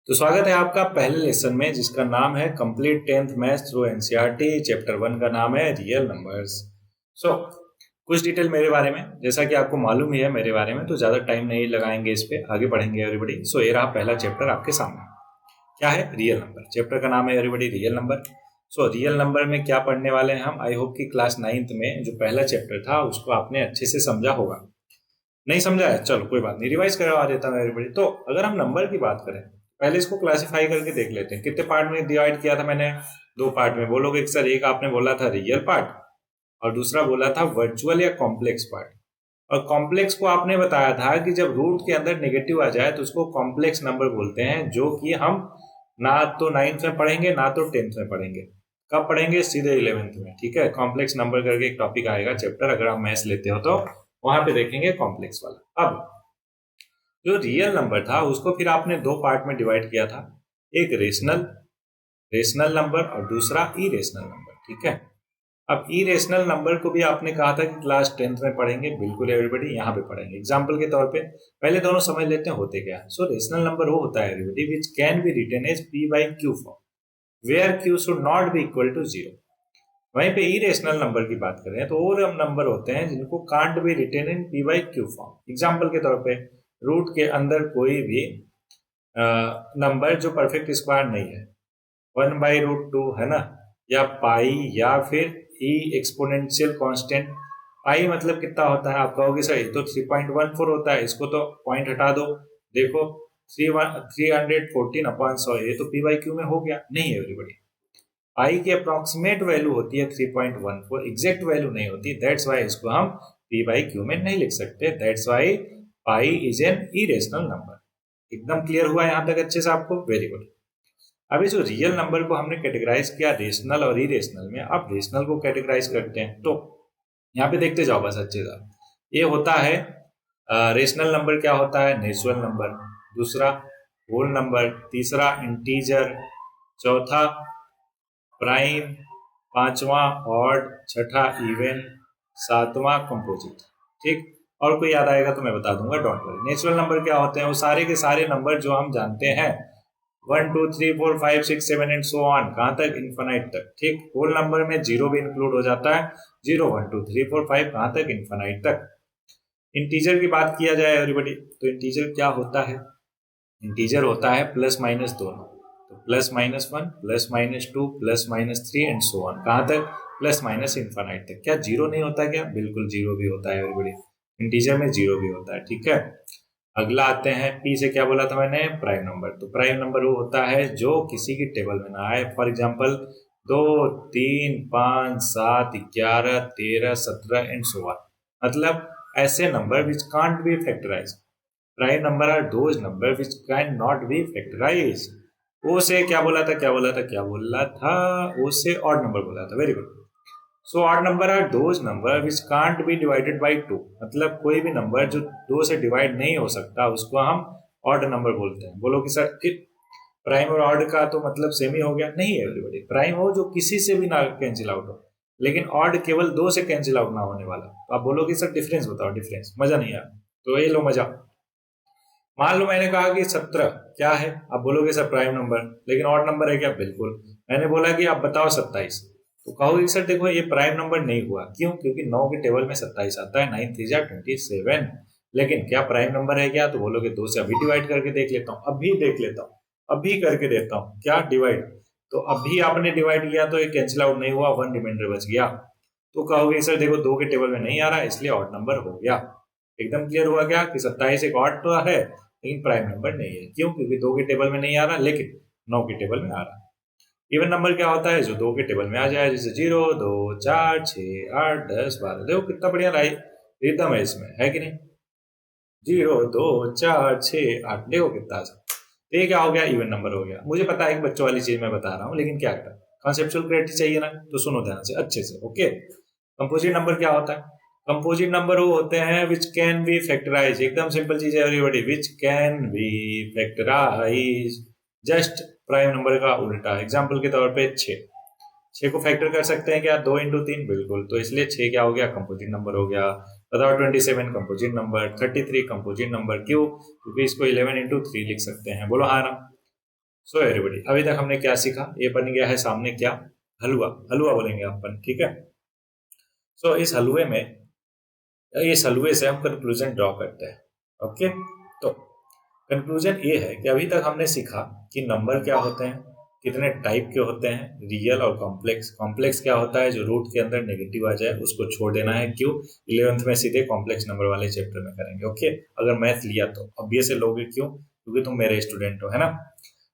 तो स्वागत है आपका पहले लेसन में जिसका नाम है complete 10th maths through NCERT. Chapter 1 का नाम है रियल नंबर्स। कुछ डिटेल मेरे बारे में, जैसा कि आपको मालूम ही है मेरे बारे में, तो ज़्यादा टाइम नहीं लगाएंगे इस पे, आगे बढ़ेंगे एवरीबडी। ये रहा पहला चैप्टर आपके सामने, क्या है रियल नंबर। चैप्टर का नाम है everybody real number. Real number में क्या पढ़ने वाले हैं हम, आई होप कि क्लास 9th में जो पहला चैप्टर था उसको आपने अच्छे से समझा होगा। नहीं समझा है, चलो कोई बात नहीं, रिवाइज करवा देता हूँ एवरीबडी। तो अगर हम नंबर की बात करें, पहले इसको क्लासिफाई करके देख लेते हैं। कितने पार्ट में डिवाइड किया था मैंने? दो पार्ट में। बोलोगे कि सर एक आपने बोला था रियल पार्ट और दूसरा बोला था वर्चुअल या कॉम्प्लेक्स पार्ट। और कॉम्प्लेक्स को आपने बताया था कि जब रूट के अंदर नेगेटिव आ जाए तो उसको कॉम्प्लेक्स नंबर बोलते हैं, जो कि हम ना तो 9th में पढ़ेंगे ना तो 10th में पढ़ेंगे। कब पढ़ेंगे? सीधे 11th में। ठीक है, कॉम्प्लेक्स नंबर करके एक टॉपिक आएगा चैप्टर, अगर आप मैथ्स लेते हो तो वहां पे देखेंगे कॉम्प्लेक्स वाला। अब जो रियल नंबर था उसको फिर आपने दो पार्ट में डिवाइड किया था, एक रेशनल नंबर और दूसरा इरेशनल नंबर। ठीक है, अब इरेशनल नंबर को भी आपने कहा था कि क्लास 10th में पढ़ेंगे। बिल्कुल एवरीबडी, यहाँ पे पढ़ेंगे। एग्जाम्पल के तौर पे पहले दोनों समझ लेते हैं होते क्या है। रेशनल नंबर वो होता है everybody which can be written as p by q form where q should not be equal to 0। वहीं पे इरेशनल नंबर की बात करें तो वो नंबर होते हैं जिनको can't be written in p by q form. Example के तौर पे रूट के अंदर कोई भी नंबर जो परफेक्ट स्क्वायर नहीं है, 1/√2 है ना, या पाई, या फिर ई एक्सपोनेंशियल कांस्टेंट। पाई मतलब कितना होता है? आप कहोगे सर ये तो 3.14 होता है, इसको तो पॉइंट हटा दो, देखो 314/100, ये तो p/q में हो गया। नहीं है एवरीबॉडी, पाई की अप्रोक्सीमेट वैल्यू होती है 3.14, एग्जैक्ट वैल्यू नहीं होती। दैट्स वाई इसको हम p/q में नहीं लिख सकते। That's why pi is an irrational number. एकदम क्लियर हुआ यहाँ तक अच्छे से आपको? Very good. अभी जो रियल नंबर को हमने कैटेगराइज किया रेशनल और इरेशनल में, अब रेशनल को कैटेगराइज करते हैं। तो यहाँ पे देखते जाओ बस अच्छे से। ये होता है रेशनल नंबर, क्या होता है? नेचुरल नंबर, दूसरा होल नंबर, तीसरा इंटीजर, चौथा प्राइम, पांचवा ऑड, छठा इवन, सातवां कंपोजिट। ठीक, और कोई याद आएगा तो मैं बता दूंगा, डोंट वरी। नेचुरल नंबर क्या होते हैं? वो सारे के सारे नंबर जो हम जानते हैं, 1 2 3 4 5 6 7 एंड सो ऑन, कहां तक? इन्फिनाइट तक। ठीक, होल नंबर में जीरो भी इंक्लूड हो जाता है, 0 1 2 3 4 5 कहां तक? इन्फिनाइट तक। इंटीजर की बात किया जाए एवरीबॉडी, तो इंटीजर क्या होता है? इंटीजर होता है प्लस माइनस दोनों, तो +-1 +-2 +-3 एंड सो ऑन, कहां तक? प्लस माइनस इन्फिनाइट तक। क्या जीरो नहीं होता? क्या बिल्कुल जीरो भी होता है एवरीबॉडी, इंटीजर में जीरो भी होता है। ठीक है, अगला आते हैं पी से। क्या बोला था मैंने? Prime number. तो प्राइम नंबर वो होता है जो किसी की टेबल में ना आए। For example 2 3 5 7 11 13 17 and so on, मतलब ऐसे number which can't be factorise. Prime number are those number which can not be factorise. ओ से क्या बोला था? ओ से ऑड नंबर बोला था। Very good. Odd number are those number which can't be divided by 2, मतलब कोई भी नंबर जो 2 से डिवाइड नहीं हो सकता उसको हम ऑड नंबर बोलते हैं। बोलो कि सर प्राइम और ऑड का तो मतलब सेम ही हो गया? नहीं है एवरीबॉडी, प्राइम हो जो किसी से भी ना कैंसिल आउट हो, लेकिन ऑड केवल 2 से कैंसिल आउट ना होने वाला। तो आप बोलोगे सर डिफरेंस बताओ, डिफरेंस। मजा नहीं आया तो ये लो मजा। मान लो मैंने कहा कि 17 क्या है, आप बोलोगे सर प्राइम नंबर, लेकिन ऑड नंबर है क्या? बिल्कुल। मैंने बोला कि आप बताओ 27, तो कहोगे सर देखो ये प्राइम नंबर नहीं हुआ। क्यों? क्योंकि 9 के टेबल में 27 आता है, 9 3 जा 27। लेकिन क्या प्राइम नंबर है क्या? तो बोलोगे 2 से अभी डिवाइड करके देख लेता हूँ, अभी देख लेता हूँ, अभी करके देता हूँ। क्या डिवाइड? तो अभी आपने डिवाइड किया तो ये कैंसिल आउट नहीं हुआ, 1 रिमाइंडर बच गया। तो कहोगे सर देखो 2 के टेबल में नहीं आ रहा इसलिए ऑड नंबर हो गया। एकदम क्लियर हुआ क्या कि 27 एक ऑड तो है लेकिन प्राइम नंबर नहीं है। क्यों? क्योंकि 2 के टेबल में नहीं आ रहा लेकिन 9 के टेबल में आ रहा। इवन नंबर क्या होता है? जो 2 के टेबल में आ जाए, जैसे 0 2 4 6 8 10 12। देखो कितना बढ़िया रिदम है इसमें, है कि नहीं? 0 2 4 6 8, देखो कितना सा। तो ये क्या हो गया? इवन नंबर हो गया। मुझे पता है एक बच्चों वाली चीज मैं बता रहा हूँ, लेकिन क्या करें, कॉन्सेप्चुअल क्लैरिटी चाहिए ना, तो सुनो ध्यान से अच्छे से। ओके, कंपोजिट नंबर क्या होता है? कंपोजिट नंबर वो होते हैं विच कैन बी फैक्टराइज। एकदम सिंपल चीज है everybody, which can be factorise, just prime number का उल्टा। एग्जांपल के तौर पे 6 को फैक्टर कर सकते हैं क्या? 2 × 3, बिल्कुल। तो इसलिए 6 क्या हो गया? कंपोजिट नंबर हो गया। बताओ 27 कंपोजिट नंबर, 33 कंपोजिट नंबर। क्यों? क्योंकि इसको 11 × 3 लिख सकते हैं। बोलो हाँ ना। सो एवरीबॉडी, अभी तक हमने क्या सीखा, ये बन गया है सामने क्या, हलवा, हलवा बोलेंगे अपन, ठीक है। सो इस हलवे में, इस हलवे से हम कंक्लूजन ड्रॉ करते हैं। ओके, तो कंक्लूजन ये है कि अभी तक हमने सीखा कि नंबर क्या होते हैं, कितने टाइप के होते हैं, रियल और कॉम्प्लेक्स। कॉम्प्लेक्स क्या होता है, जो रूट के अंदर नेगेटिव आ जाए उसको छोड़ देना है। क्यों, 11th में सीधे कॉम्प्लेक्स नंबर वाले चैप्टर में करेंगे। ओके, अगर मैथ लिया तो ऑब्वियस लोगे, क्यों, क्योंकि तुम मेरे स्टूडेंट हो, है ना।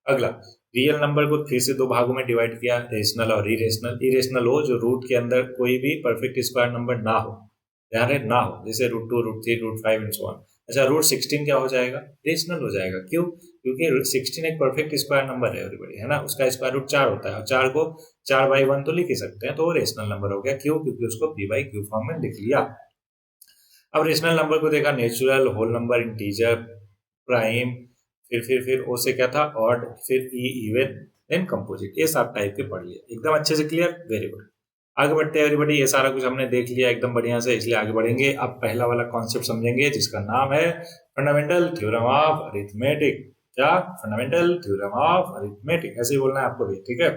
अगला, रियल नंबर को फिर से दो भागों में डिवाइड किया, रेशनल और इरेशनल। इरेशनल हो जो रूट के अंदर कोई भी परफेक्ट स्क्वायर नंबर ना हो, ध्यान रहे ना हो, जैसे √2, √3, √5 एंड सो ऑन। अच्छा, √16 क्या हो जाएगा, रेशनल हो जाएगा। क्यों, क्योंकि 16 एक परफेक्ट स्क्वायर नंबर है एवरीबॉडी, है ना, उसका स्क्वायर रूट 4 होता है, और 4 को 4/1 तो लिख ही सकते हैं, तो वो रेशनल नंबर हो गया। क्यों, क्योंकि उसको p/q फॉर्म में लिख लिया। अब रेशनल नंबर को देखा, natural, whole number, integer, prime, फिर ओ से क्या था, ऑड, फिर ई, इवन, देन कंपोजिट। ये सब टाइप के पढ़ लिए, एकदम अच्छे से क्लियर, वेरी गुड। आगे बढ़ते हैं एवरीबॉडी, ये सारा कुछ हमने देख लिया एकदम बढ़िया से, इसलिए आगे बढ़ेंगे। अब पहला वाला कॉन्सेप्ट समझेंगे जिसका नाम है फंडामेंटल थ्योरम ऑफ अरिथमेटिक। क्या, फंडामेंटल थ्योरम ऑफ अरिथमेटिक, ऐसे ही बोलना है आपको भी, ठीक है,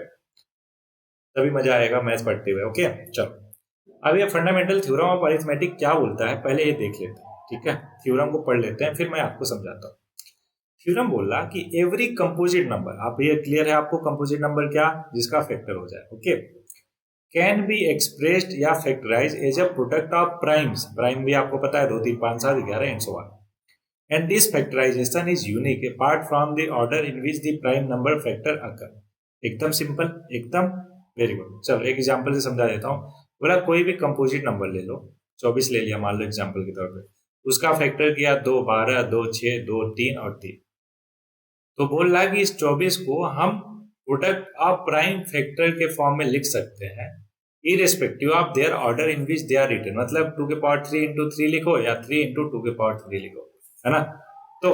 तभी मजा आएगा मैथ्स पढ़ते हुए। ओके, चलो अब ये फंडामेंटल थ्योरम ऑफ अरिथमेटिक क्या बोलता है, पहले ये देख लेते हैं, ठीक है। थ्योरम को पढ़ लेते हैं, फिर मैं आपको समझाता हूँ। थ्योरम बोला कि एवरी कंपोजिट नंबर, आप ये क्लियर है आपको, कंपोजिट नंबर क्या, जिसका फैक्टर हो जाए, ओके, कैन बी एक्सप्रेस्ड या factorise as a product of primes. Prime भी आपको पता है, 2, 3, 5, 7, 11 and so on. And this factorisation is unique apart from the order in which the prime number factor occur. एकदम simple, एकदम very good. चलो एक example से समझा देता हूँ। बोला कोई भी कंपोजिट नंबर ले लो, 24 ले लिया मान लो एग्जांपल के तौर पे, उसका फैक्टर किया 2, 12, 2, 6, 2, 3 और 3। तो बोल रहा है कि इस 24 को हम प्रोडक्ट ऑफ प्राइम फैक्टर के फॉर्म में लिख सकते हैं, irrespective of their order in which they are written. मतलब 2 की पावर 3 इंटू 3 लिखो या 3 इंटू 2 की पावर 3 लिखो, है ना। तो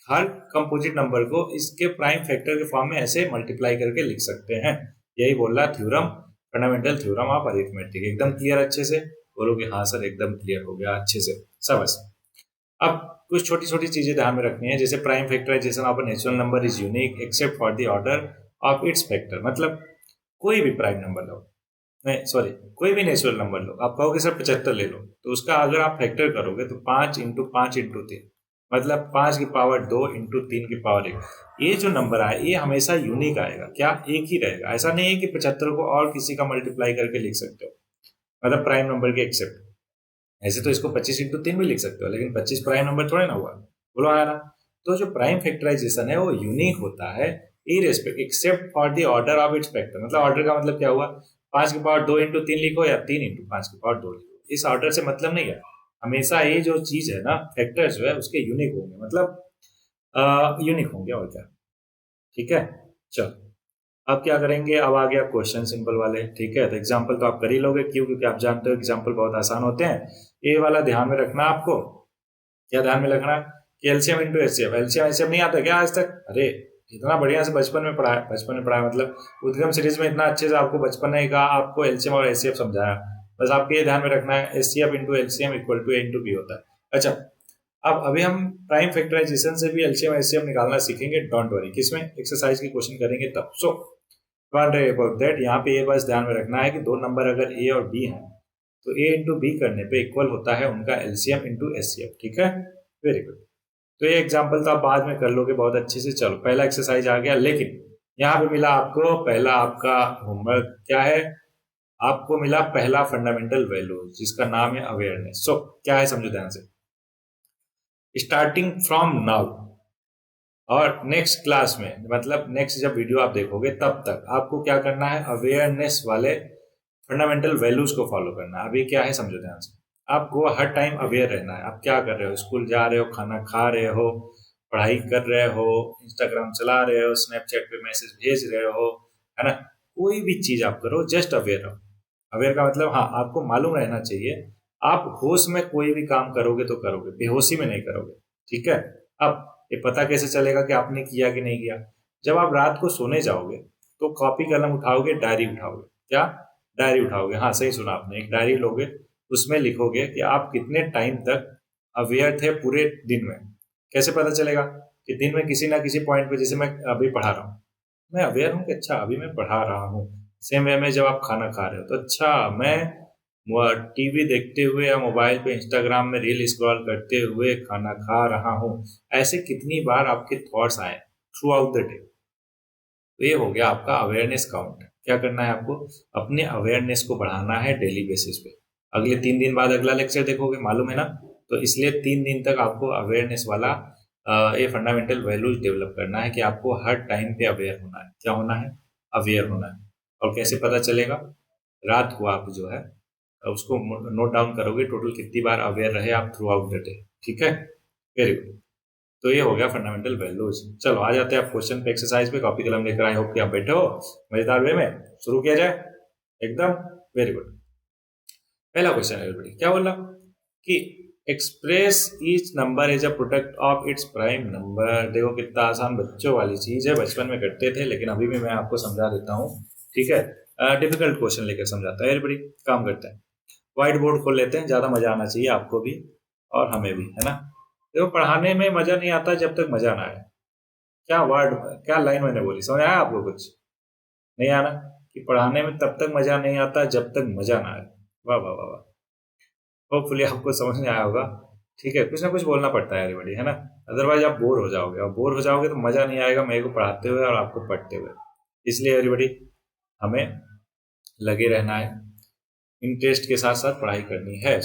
हर कंपोजिट नंबर को इसके प्राइम फैक्टर के फॉर्म में ऐसे मल्टीप्लाई करके लिख सकते हैं। यही बोल रहा theorem, fundamental theorem of arithmetic. एकदम क्लियर अच्छे से बोलो कि हाँ सर एकदम क्लियर हो गया अच्छे से समझ। अब कुछ छोटी छोटी चीजें ध्यान में रखनी है, जैसे prime factorisation of a natural number is unique except for the order of its factor. मतलब कोई भी प्राइम नंबर लो, नहीं सॉरी, कोई भी नेचुरल नंबर लो, आप कहोगे सर 75 ले लो, तो उसका अगर आप फैक्टर करोगे तो 5 × 5 × 3, मतलब 5 की पावर 2 इंटू 3 की पावर 1। ये जो नंबर आए ये हमेशा यूनिक आएगा, क्या एक ही रहेगा। ऐसा नहीं है कि 75 को और किसी का मल्टीप्लाई करके लिख सकते हो, मतलब प्राइम नंबर के एक्सेप्ट। ऐसे तो इसको 25 × 3 भी लिख सकते हो, लेकिन 25 प्राइम नंबर थोड़े ना हुआ, बोलो आया ना। तो जो प्राइम फैक्टराइजेशन है वो यूनिक होता है इरेस्पेक्ट accept for the order of its factor. मतलब ऑर्डर का मतलब क्या हुआ, 5 की पावर 2 इंटू 3 लिखो या 3 इंटू 5 की पावर 2 लिखो, इस ऑर्डर से मतलब नहीं है। हमेशा ये जो चीज है ना, फैक्टर जो है उसके यूनिक होंगे, मतलब यूनिक होंगे, और क्या, ठीक है। चलो अब क्या करेंगे, अब आ गया क्वेश्चन सिंपल वाले, ठीक है। तो एग्जाम्पल तो आप कर ही लोगे, क्यों, क्योंकि आप जानते हो एग्जाम्पल बहुत आसान होते हैं। ये वाला ध्यान में रखना आपको, क्या ध्यान में रखना कि LCM into HCF. LCM HCF नहीं आता क्या आज तक, अरे इतना बढ़िया से बचपन में पढ़ाया, बचपन में पढ़ाया मतलब उद्गम सीरीज में इतना अच्छे से आपको बचपन में कहा, आपको एलसीएम और एचसीएफ समझाया। बस आपको ये ध्यान में रखना है HCF into LCM equal to A into B होता है। अच्छा, अब अभी हम प्राइम फैक्टराइजेशन से भी एलसीएम एचसीएफ निकालना सीखेंगे, डोंट वरी, किसमें, एक्सरसाइज की क्वेश्चन करेंगे तब। सो अबाउट दैट, यहाँ पे ये बस ध्यान में रखना है कि दो नंबर अगर ए और बी हैं तो ए इंटू बी करने पे इक्वल होता है उनका एलसीएम इंटू एचसीएफ, ठीक है, वेरी गुड। तो ये एग्जांपल तो आप बाद में कर लोगे बहुत अच्छे से। चलो पहला एक्सरसाइज आ गया, लेकिन यहाँ पे मिला आपको पहला, आपका होमवर्क क्या है, आपको मिला पहला फंडामेंटल वैल्यू जिसका नाम है अवेयरनेस। सो क्या है समझो ध्यान से, स्टार्टिंग फ्रॉम नाउ और नेक्स्ट क्लास में, मतलब नेक्स्ट जब वीडियो आप देखोगे तब तक आपको क्या करना है, अवेयरनेस वाले फंडामेंटल वैल्यूज को फॉलो करना है। अभी क्या है समझो ध्यान से, आपको हर टाइम अवेयर रहना है। आप क्या कर रहे हो, स्कूल जा रहे हो, खाना खा रहे हो, पढ़ाई कर रहे हो, इंस्टाग्राम चला रहे हो, स्नैपचैट पे मैसेज भेज रहे हो, है ना, कोई भी चीज आप करो जस्ट अवेयर रहो। अवेयर का मतलब हाँ आपको मालूम रहना चाहिए, आप होश में कोई भी काम करोगे तो करोगे, बेहोशी में नहीं करोगे, ठीक है। अब ये पता कैसे चलेगा कि आपने किया कि नहीं किया, जब आप रात को सोने जाओगे तो कॉपी कलम उठाओगे, डायरी उठाओगे, क्या, डायरी उठाओगे, हाँ सही सुना आपने, एक डायरी लोगे, उसमें लिखोगे कि आप कितने टाइम तक अवेयर थे पूरे दिन में। कैसे पता चलेगा, कि दिन में किसी ना किसी पॉइंट पे, जैसे मैं अभी पढ़ा रहा हूँ, मैं अवेयर हूँ कि अच्छा अभी मैं पढ़ा रहा हूँ। सेम वे में जब आप खाना खा रहे हो तो अच्छा मैं टीवी देखते हुए या मोबाइल पे इंस्टाग्राम में रील स्क्रॉल करते हुए खाना खा रहा हूँ। ऐसे कितनी बार आपके थॉट्स आए थ्रू आउट द डे। तो ये हो गया आपका अवेयरनेस काउंट। क्या करना है आपको, अपने अवेयरनेस को बढ़ाना है डेली बेसिस पे। अगले 3 दिन बाद अगला लेक्चर देखोगे, मालूम है ना। तो इसलिए 3 दिन तक आपको अवेयरनेस वाला ये फंडामेंटल वैल्यूज डेवलप करना है कि आपको हर टाइम पे अवेयर होना है। क्या होना है, अवेयर होना है। और कैसे पता चलेगा, रात को आप जो है उसको नोट डाउन करोगे, टोटल कितनी बार अवेयर रहे आप थ्रू आउट द डे। ठीक है, वेरी गुड। तो ये हो गया फंडामेंटल वैल्यूज। चलो आ जाते हैं आप क्वेश्चन पे, एक्सरसाइज पे। कॉपी कलम लेकर आई होप कि आप बैठे हो मजेदार वे में। शुरू किया जाए एकदम, वेरी गुड। पहला क्वेश्चन है एवरीबॉडी, क्या बोला कि express each number as a product of its prime number. देखो कितना आसान बच्चों वाली चीज है, बचपन में करते थे, लेकिन अभी भी मैं आपको समझा देता हूँ। ठीक है, डिफिकल्ट क्वेश्चन लेकर समझाता है एवरीबॉडी। काम करते हैं, व्हाइट बोर्ड खोल लेते हैं, ज्यादा मजा आना चाहिए आपको भी और हमें भी, है ना। देखो पढ़ाने में मजा नहीं आता जब तक मजा ना आए। क्या वर्ड, क्या लाइन मैंने बोली, समझ आया आपको कुछ? नहीं आना कि पढ़ाने में तब तक मजा नहीं आता जब तक मजा ना आए। वाह वाह वाह वाह। होपफुली आपको समझ में आया होगा। ठीक है, कुछ ना कुछ बोलना पड़ता है एवरीबॉडी, है ना। अदरवाइज आप बोर हो जाओगे, और बोर हो जाओगे तो मजा नहीं आएगा मेरे को पढ़ाते हुए और आपको पढ़ते हुए। इसलिए एवरीबॉडी हमें लगे रहना है, इंटरेस्ट के साथ साथ पढ़ाई करनी है।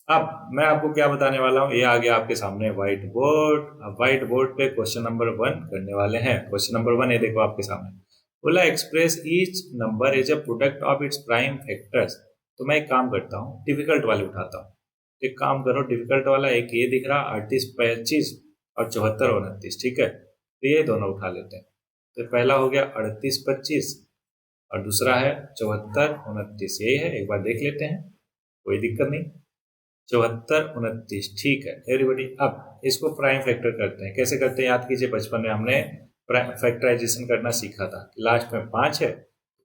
अब मैं आपको क्या बताने वाला हूँ, ये आ गया आपके सामने व्हाइट बोर्ड। अब व्हाइट बोर्ड पे क्वेश्चन नंबर 1 करने वाले हैं। क्वेश्चन नंबर 1 है, देखो आपके सामने। बोला express each number as a product of its prime factors. तो मैं एक काम करता हूँ, डिफिकल्ट वाले उठाता हूँ। एक काम करो, डिफिकल्ट वाला एक ये दिख रहा 38, 25 और 74, 29। ठीक है, तो ये दोनों उठा लेते हैं। तो पहला हो गया 38, 25 और दूसरा है 74, 29। यही है, एक बार देख लेते हैं, कोई दिक्कत नहीं। 74, 29, ठीक है एवरीबॉडी। अब इसको प्राइम फैक्टर करते हैं। कैसे करते हैं, याद कीजिए, बचपन में हमने फैक्टराइजेशन करना सीखा था। लास्ट में 5 है,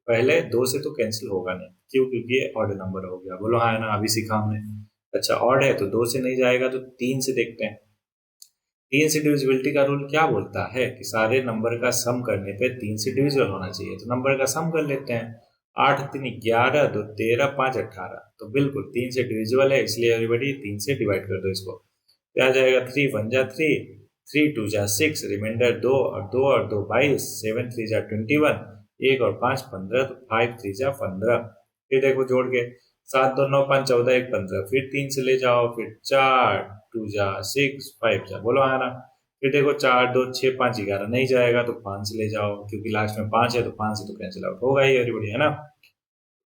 पहले 2 से तो कैंसिल होगा नहीं, क्यों, क्योंकि ये ऑड नंबर हो गया। बोलो हाँ है ना, अभी सीखा हमने। अच्छा ऑड है तो 2 से नहीं जाएगा, तो 3 से देखते हैं। 3 से डिविजिबिलिटी का रूल क्या बोलता है कि सारे नंबर का सम करने पे 3 से डिविजिबल होना चाहिए। तो नंबर का सम कर लेते हैं। 8 3 11, 2 13, 5 18। तो बिल्कुल 3 से डिविजिबल है, इसलिए एवरीबॉडी 3 से डिवाइड कर दो इसको। क्या जाएगा, 3 1 जा 3, 3 2 जा 6, रिमाइंडर 2 और 2 और 2 22, 7 3 जा 21, 1 और 5 15, तो 5 3 जा 15। फिर देखो जोड़ के, 7 2 9 5 14, 1 15। फिर 3 से ले जाओ, फिर 4 2 जा 6, 5 जा, बोलो हाँ ना। फिर देखो 4 2 6 5 11, नहीं जाएगा तो 5 से ले जाओ, क्योंकि लास्ट में 5 है, तो 5 से तो कैंसिल आउट होगा ही एवरीबॉडी, है ना।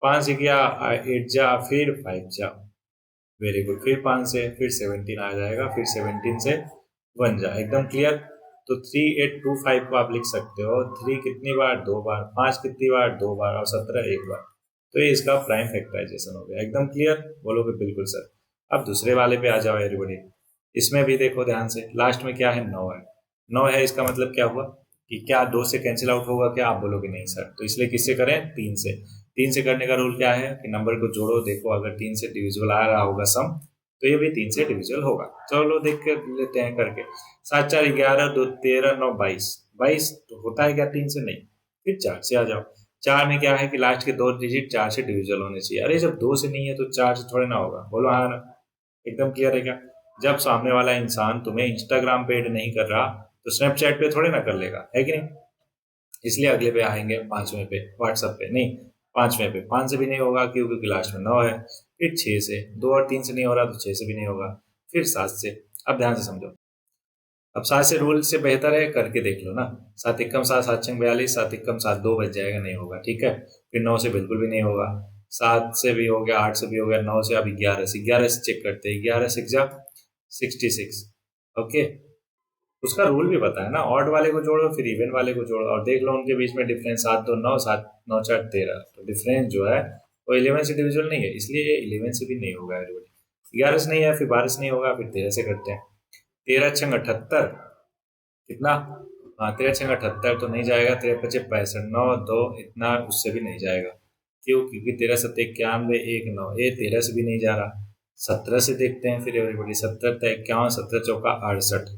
5 से गया 8 जा, फिर 5 जा, वेरी गुड। फिर 5 से, फिर 17 आ जाएगा, फिर 17 से 1 जा, एकदम क्लियर। तो 3 8 2 5 को आप लिख सकते हो। 3 कितनी बार, 2 बार। 5 कितनी बार, 2 बार। और 17 एक बार। तो ये इसका प्राइम फैक्टराइजेशन हो गया, एकदम क्लियर, बोलोगे बिल्कुल सर। अब दूसरे वाले पे आ जाओ एवरीबॉडी। इसमें भी देखो ध्यान से, लास्ट में क्या है, 9 है। 9 है, इसका मतलब क्या हुआ कि क्या 2 से कैंसिल आउट होगा क्या, आप बोलोगे नहीं सर। तो इसलिए किससे करें, 3 से। 3 से करने का रूल क्या है कि नंबर को जोड़ो, देखो अगर 3 से डिविजिबल आ रहा होगा सम, तो ये भी 3 से डिविजिबल होगा। चलो देख कर लेते हैं करके। 7 4 11, 2 13, 9 22। 22 तो होता है क्या, 3 से नहीं। फिर 4 से आ जाओ। 4 में क्या है कि लास्ट के 2 डिजिट 4 से डिविजिबल होने चाहिए। अरे जब 2 से नहीं है तो 4 से थोड़े ना होगा, बोलो हाँ ना। एकदम क्लियर है क्या। जब सामने वाला इंसान तुम्हें इंस्टाग्राम पे ऐड नहीं कर रहा, तो स्नैपचैट पे थोड़े ना कर लेगा, है कि नहीं। इसलिए अगले पे आएंगे 5वें पे, व्हाट्सएप पे नहीं, 5वें पे। 5 से भी नहीं होगा, क्यों, क्योंकि लास्ट में 9 है। फिर 6 से, 2 और 3 से नहीं हो रहा तो 6 से भी नहीं होगा। फिर 7 से। अब ध्यान से समझो, अब 7 से रूल से बेहतर है, करके देख लो ना। 7 एकम 7, 7 छंग 42, 7 एकम 7, 2 बच जाएगा, नहीं होगा, ठीक है। फिर 9 से बिल्कुल भी नहीं होगा। 7 से भी हो गया, 8 से भी हो गया, 9 से, अब 11 से चेक करते हैं। 11 6 जा 66। ओके, उसका रूल भी पता है ना, ऑड वाले को जोड़ो फिर इवन वाले को जोड़ो, और देख लो उनके बीच में डिफरेंस। 7 2 9, 7 9 4 13। तो डिफरेंस जो है वो 11 से डिविजिबल नहीं है, इसलिए ये 11 से भी नहीं होगा एवरीबॉडी। 11 से नहीं है, फिर 12 से नहीं होगा, फिर 13 से करते हैं। 13 छंग 78, कितना, हाँ 13 छंग 78 तो नहीं जाएगा। 13 पचे 65, 9 2, इतना उससे भी नहीं जाएगा। क्यों, क्योंकि 13 7 91, 1 9, ये 13 से भी नहीं जा रहा। 17 से देखते हैं फिर एवरीबॉडी। 17 51, 17 चौका 68।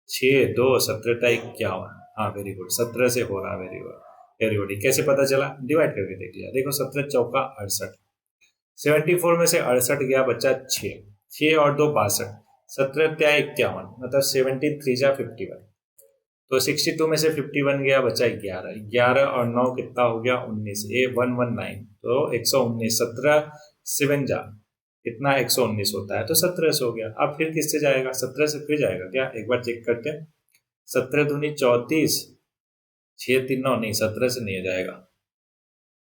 6 2 17 51। हाँ वेरी गुड, 17 से हो रहा, वेरी गुड वेरी गुड। कैसे पता चला? डिवाइड करके देख लिया। देखो 17 चौका 68, 74 में से 68 गया, बच्चा 6, 6 और 2 62, 17 त्या 51, मतलब 17 3 जा 51। तो 62 में से 51 गया, बचा 11, 11 और 9 कितना हो गया? 19, ए 119, तो 119, 17 7 जा कितना? 119 होता है, तो 17 से हो गया। अब फिर किससे जाएगा? 17 से फिर जाएगा क्या? एक बार चेक करते हैं। 17 दूनी 34, 6 3 9, नहीं 17 से नहीं जाएगा।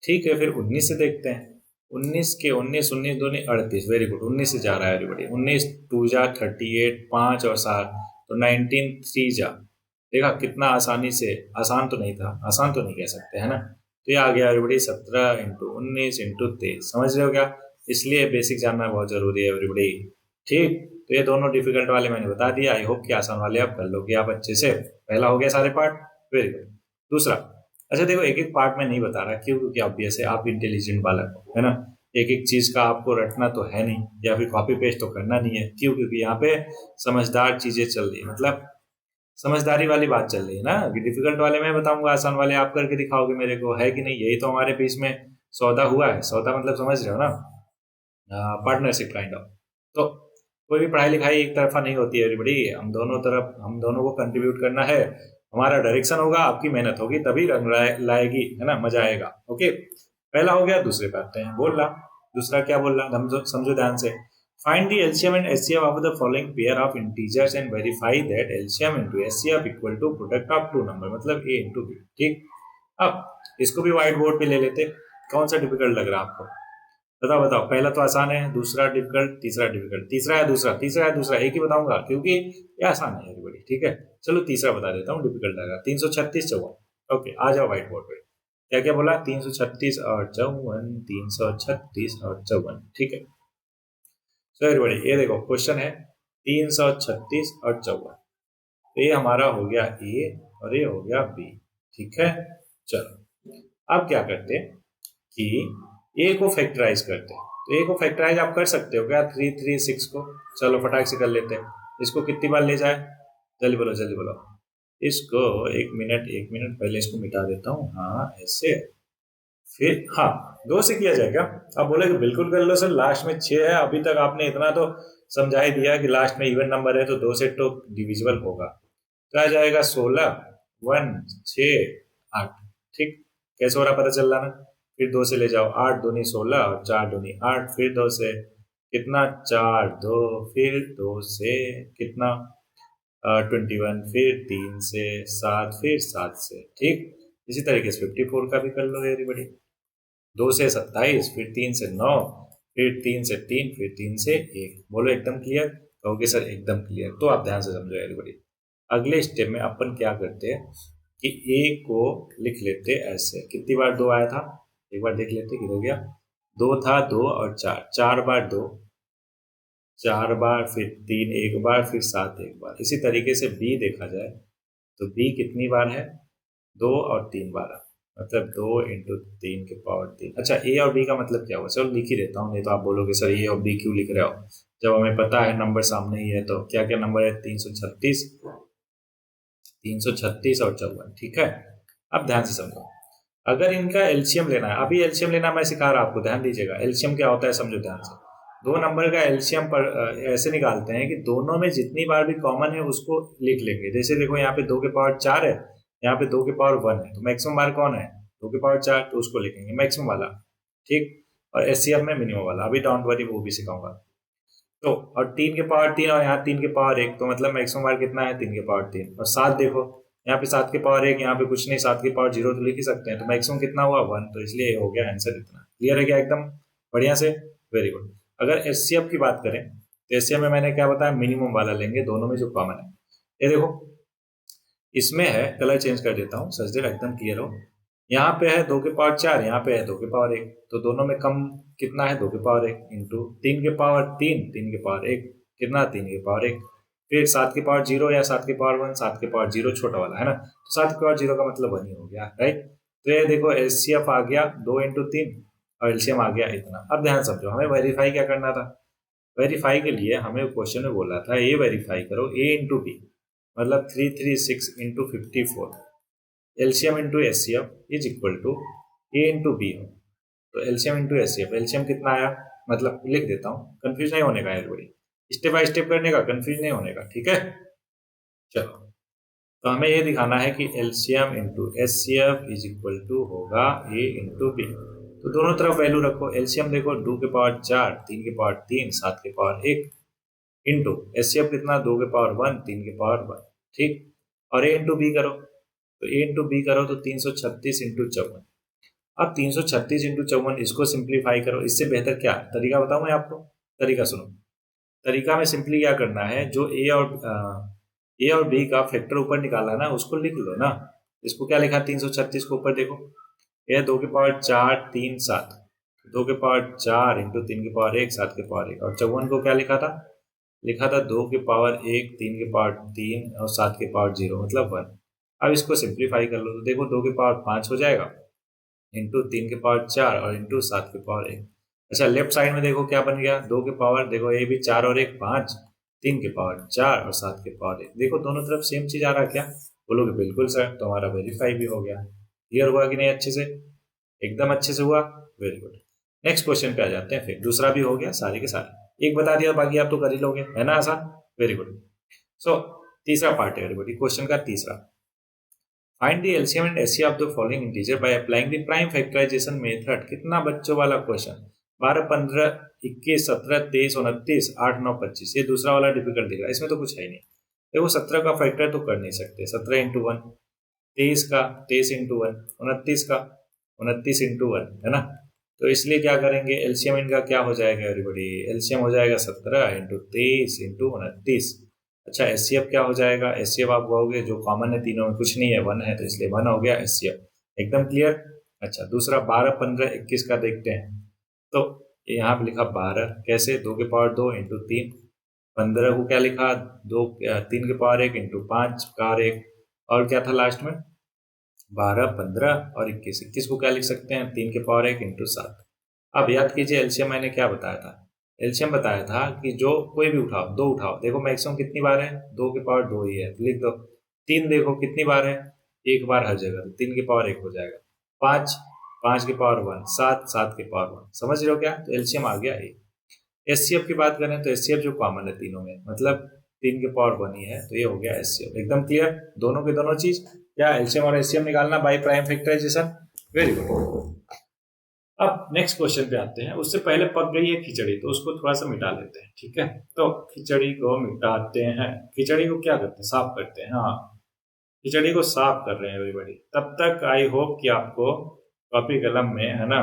ठीक है, फिर 19 से देखते हैं। 19 के 19, 19 दूनी 38, वेरी गुड, 19 से जा रहा है एवरीबॉडी। 19 2 जा 38, 5 और 7, तो 19 3 जा। देखा कितना आसानी से, आसान तो नहीं था, आसान तो नहीं कह सकते है ना। तो ये आ गया एवरीबॉडी 17 इंटू 19 इंटू 23, समझ रहे हो क्या? इसलिए बेसिक जानना बहुत जरूरी है एवरीबॉडी। ठीक, तो ये दोनों डिफिकल्ट वाले मैंने बता दिया। आई होप कि आसान वाले आप कर लोगे आप अच्छे से। पहला हो गया सारे पार्ट, वेरी गुड। दूसरा, अच्छा देखो एक एक पार्ट में नहीं बता रहा, क्यों? क्योंकि ऑब्वियस है आप इंटेलिजेंट बालक हो, है ना। एक एक चीज का आपको रटना तो है नहीं, या फिर कॉपी पेस्ट तो करना नहीं है। क्यों? क्योंकि यहाँ पे समझदार चीजें चल रही है, मतलब समझदारी वाली बात चल रही है ना। कि डिफिकल्ट वाले मैं बताऊंगा, आसान वाले आप करके दिखाओगे मेरे को, है कि नहीं? यही तो हमारे बीच में सौदा हुआ है। सौदा मतलब समझ रहे हो ना, पार्टनरशिप काइंड ऑफ। तो कोई भी पढ़ाई लिखाई एक तरफा नहीं होती है एवरीबॉडी, हम दोनों तरफ, हम दोनों को कंट्रीब्यूट करना है। हमारा डायरेक्शन होगा, आपकी मेहनत होगी, तभी रंग लाएगी, है ना, मजा आएगा। ओके, पहला हो गया। दूसरे पे आते हैं। बोल रहा दूसरा क्या बोल रहा, समझो ध्यान से। Find the LCM and HCF of the following pair of integers and verify that LCM into HCF equal to product of two number, मतलब ए इंटू बी। ठीक, अब इसको भी व्हाइट बोर्ड पे ले लेते। कौन सा डिफिकल्ट लग रहा है आपको? बताओ बताओ। पहला तो आसान है, दूसरा डिफिकल्ट, तीसरा डिफिकल्ट। तीसरा है दूसरा, तीसरा है दूसरा, एक ही बताऊंगा क्योंकि ये आसान है एवरीबॉडी। ठीक है, चलो तीसरा बता देता हूँ, डिफिकल्ट लगा। 336 54। ओके, आ जाओ व्हाइट बोर्ड पे। क्या क्या बोला? 336 और 54, 336 और 54। ठीक है, तो एवरीबॉडी ये देखो क्वेश्चन है 336 और 54। तो ये हमारा हो गया ए और ये हो गया बी। ठीक है, चलो अब क्या करते हैं कि ए को फैक्टराइज करते हैं। तो ए को फैक्टराइज आप कर सकते हो क्या? 336 को, चलो फटाक से कर लेते हैं। इसको कितनी बार ले जाए? जल्दी बोलो जल्दी बोलो। इसको एक मिनट पहले इसको मिटा देता हूँ। हाँ ऐसे, फिर हाँ 2 से किया जाएगा। आप बोले कि बिल्कुल कर लो सर, लास्ट में 6 है। अभी तक आपने इतना तो समझा ही दिया कि लास्ट में इवन नंबर है तो 2 से तो डिविजिबल होगा। तो आ जाएगा 16 1 6 8। ठीक, कैसे हो रहा पता चल रहा ना। फिर 2 से ले जाओ, 8 दूनी 16 और 4 दूनी 8, फिर 2 से कितना? 4 2, फिर 2 से कितना? 21, फिर 3 से 7, फिर 7 से। ठीक, इसी तरीके से 54 का भी कर लो एवरीबॉडी। 2 से 27, फिर 3 से 9, फिर 3 से 3, फिर 3 से 1। बोलो एकदम क्लियर? कहोगे सर एकदम क्लियर। तो आप ध्यान से समझो एवरीबॉडी। अगले स्टेप में अपन क्या करते हैं कि ए को लिख लेते ऐसे। कितनी बार 2 आया था? एक बार देख लेते किधर गया। 2 था, 2 और 4, 4 बार 2, 4 बार, फिर 3 एक बार, फिर 7 एक बार। इसी तरीके से बी देखा जाए तो बी कितनी बार है? 2 और 3 बार, मतलब 2 इंटू 3 के पावर 3। अच्छा, ए और बी का मतलब क्या हुआ? चलो लिख ही देता हूँ, नहीं तो आप बोलोगे सर ए और बी क्यों लिख रहे हो, जब हमें पता है नंबर सामने ही है। तो क्या क्या नंबर है? 336, 336 और 54। ठीक है, अब ध्यान से समझो। अगर इनका एलसीएम लेना है, अभी एलसीएम लेना मैं सिखा रहा आपको, ध्यान दीजिएगा। एलसीएम क्या होता है समझो ध्यान से। दो नंबर का एलसीएम पर ऐसे निकालते हैं कि दोनों में जितनी बार भी कॉमन है उसको लिख लेंगे। जैसे देखो यहाँ पे 2 के पावर 4 है, यहाँ पे 2 के पावर 1 है, तो मैक्सिमम बार कौन है? 2 के पावर 4, तो उसको लिखेंगे मैक्सिमम वाला। ठीक, और एचसीएफ में मिनिमम वाला, अभी डोंट वरी वो भी सिखाऊंगा। तो और 3 के पावर 3 और यहाँ 3 के पावर 1, तो मतलब मैक्सिमम बार कितना है? 3 के पावर 3। और 7 देखो, यहाँ पे 7 के पावर 1, यहाँ पे कुछ नहीं, 7 के पावर 0 तो लिख ही सकते हैं। तो मैक्सिमम कितना हुआ? 1। तो इसलिए हो गया आंसर इतना। क्लियर है क्या एकदम बढ़िया से? Very good. अगर एचसीएफ की बात करें तो एचसीएफ में मैंने क्या बताया? मिनिमम वाला लेंगे, दोनों में जो कॉमन है। ये देखो इसमें है, कलर चेंज कर देता हूँ सच देर एकदम क्लियर हो। यहाँ पे है 2 के पावर 4, यहाँ पे है 2 के पावर 1, तो दोनों में कम कितना है? 2 के पावर 1 इंटू 3 के पावर 3, 3 के पावर 1 कितना? 3 के पावर 1। फिर 7 के पावर 0 या 7 के पावर 1, 7 के पावर 0 छोटा वाला है ना, तो 7 के पावर 0 का मतलब 1 ही हो गया, राइट। तो ये देखो एचसीएफ आ गया 2 इंटू 3 और एलसीएम आ गया इतना। अब ध्यान समझो, हमें वेरीफाई क्या करना था? वेरीफाई के लिए हमें क्वेश्चन में बोला था ए वेरीफाई करो ए इंटू बी। मतलब 336 into 54 LCM into HCF is equal to A into B हो। तो एलसीएम इंटू एचसीएफ, एलसीएम कितना आया, मतलब लिख देता हूँ, कंफ्यूज नहीं होने का है, बड़ी स्टेप बाय स्टेप करने का, कंफ्यूज नहीं होने का, ठीक है। चलो, तो हमें ये दिखाना है कि LCM into HCF is equal to होगा ए इंटू बी। तो दोनों तरफ वैल्यू रखो। एलसीएम देखो 2 के पावर 4, 3 के पावर 3, 7 के पावर 1 इंटू एचसीएफ कितना, 2 के पावर 1, 3 के पावर 1, ठीक। और ए इंटू बी करो, तो ए इंटू बी करो तो 336 इंटू 54। अब 336 इंटू 54 इसको सिंप्लीफाई करो। इससे बेहतर क्या तरीका बताऊं मैं आपको, तरीका सुनो। तरीका में सिंपली क्या करना है, जो ए और बी का फैक्टर ऊपर निकाला ना, उसको लिख लो ना। इसको क्या लिखा, 336 को ऊपर देखो, ये 2 के पावर 4, 3, 7, 2 के पावर 4 इंटू 3 के पावर 1, 7 के पावर 1, और 54 को क्या लिखा था, 2 के पावर 1, 3 के पावर 3 और 7 के पावर 0 मतलब 1। अब इसको सिंप्लीफाई कर लो तो देखो 2 के पावर 5 हो जाएगा इंटू 3 के पावर 4 और इंटू 7 के पावर 1। अच्छा, लेफ्ट साइड में देखो क्या बन गया, 2 के पावर देखो ये भी 4 और 1 5, 3 के पावर 4 और 7 के पावर 1। देखो दोनों तरफ सेम चीज आ रहा है क्या, बोलोगे बिल्कुल सर, तो हमारा वेरीफाई भी हो गया। क्लियर हुआ कि नहीं, अच्छे से, एकदम अच्छे से हुआ, वेरी गुड। नेक्स्ट क्वेश्चन पे आ जाते हैं, फिर दूसरा भी हो गया, सारे के सारे एक बता दिया, बाकी आप तो कर ही लोगे, है ना आसान, वेरी गुड। सो तीसरा पार्ट है एवरीबॉडी, क्वेश्चन का तीसरा। Find the LCM and HCF of the following integer by applying the prime factorisation method. कितना बच्चों वाला क्वेश्चन, 12, 15, 21, 17, 23, 29, 8, 9, 25। ये दूसरा वाला डिफिकल्ट दिख रहा है, इसमें तो कुछ है ही नहीं। देखो 17 का फैक्टर तो कर नहीं सकते, 17 इंटू 1, 23 का 23 इंटू 1, 29 का 29 इंटू 1, है ना। तो इसलिए क्या करेंगे, एलसीएम इनका क्या हो जाएगा एवरीबॉडी, एलसीएम हो जाएगा 17 इंटू 23 इंटू 29। अच्छा, एचसीएफ क्या हो जाएगा, एचसीएफ आप कहोगे जो कॉमन है तीनों में, कुछ नहीं है, 1 है, तो इसलिए 1 हो गया एचसीएफ, एकदम क्लियर। अच्छा, दूसरा 12, 15, 21 का देखते हैं। तो यहाँ पे लिखा 12 कैसे, 2 के पावर 2 इंटू 3, 15 को क्या लिखा, 2 3 के पावर 1 इंटू 5 कार 1, और क्या था लास्ट में, 12, 15 और 21, 21 को क्या लिख सकते हैं, 3 के पावर 1 इंटू 7। अब याद कीजिए एलसीएम मैंने क्या बताया था, एलसीएम बताया था कि जो कोई भी उठाओ, दो उठाओ, देखो मैक्सिमम कितनी बार है, 2 के पावर 2 ही है, तो लिख दो। 3 देखो कितनी बार है, एक बार हर जगह, तो 3 के पावर 1 हो जाएगा। 5, 5 के पावर 1, 7, 7 के पावर 1, समझ रहे हो क्या, तो एलसीएम आ गया ये। एचसीएफ की बात करें तो एचसीएफ जो कॉमन है तीनों में, मतलब 3 के पावर 1 ही है, तो ये हो गया एचसीएफ, एकदम क्लियर, दोनों के दोनों चीज। क्या एलसीएम और एचसीएफ निकालना by prime factorisation, very good. अब नेक्स्ट क्वेश्चन पे आते हैं, उससे पहले पक गई है खिचड़ी, तो उसको थोड़ा सा मिटा लेते हैं, ठीक है। तो खिचड़ी को मिटाते हैं, खिचड़ी को क्या करते हैं, साफ करते हैं, हाँ, खिचड़ी को साफ कर रहे हैं एवरीबॉडी। तब तक आई होप कि आपको कॉपी कलम में, है ना,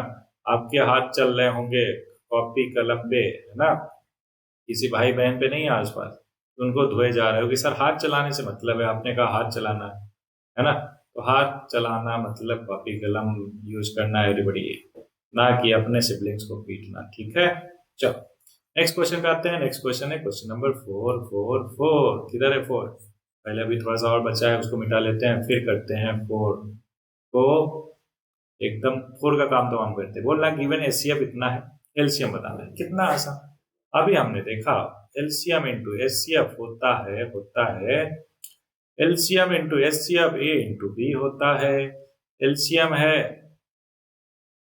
आपके हाथ चल रहे होंगे कॉपी कलम पे, है ना, किसी भाई बहन पे नहीं आसपास, तो उनको धोए जा रहे हो कि सर हाथ चलाने से मतलब है, आपने कहा हाथ चलाना है ना, तो हाथ चलाना मतलब कॉपी कलम यूज करना एवरीबॉडी, ना कि अपने सिबलिंग्स को पीटना, ठीक है। चलो नेक्स्ट क्वेश्चन पे आते हैं। नेक्स्ट क्वेश्चन है क्वेश्चन नंबर 4, 4, 4, किधर है 4, पहले अभी थोड़ा सा और बचा है, उसको मिटा लेते हैं, फिर करते हैं 4 को, एकदम 4 का काम तो हम करते हैं। बोलना गिवन एचसीएफ इतना है, एलसीएम बताना है, कितना आसान। अभी हमने देखा एलसीएम इंटू एचसीएफ होता है एलसीएम इंटू एचसीएफ ए इंटू बी होता है। एलसीएम है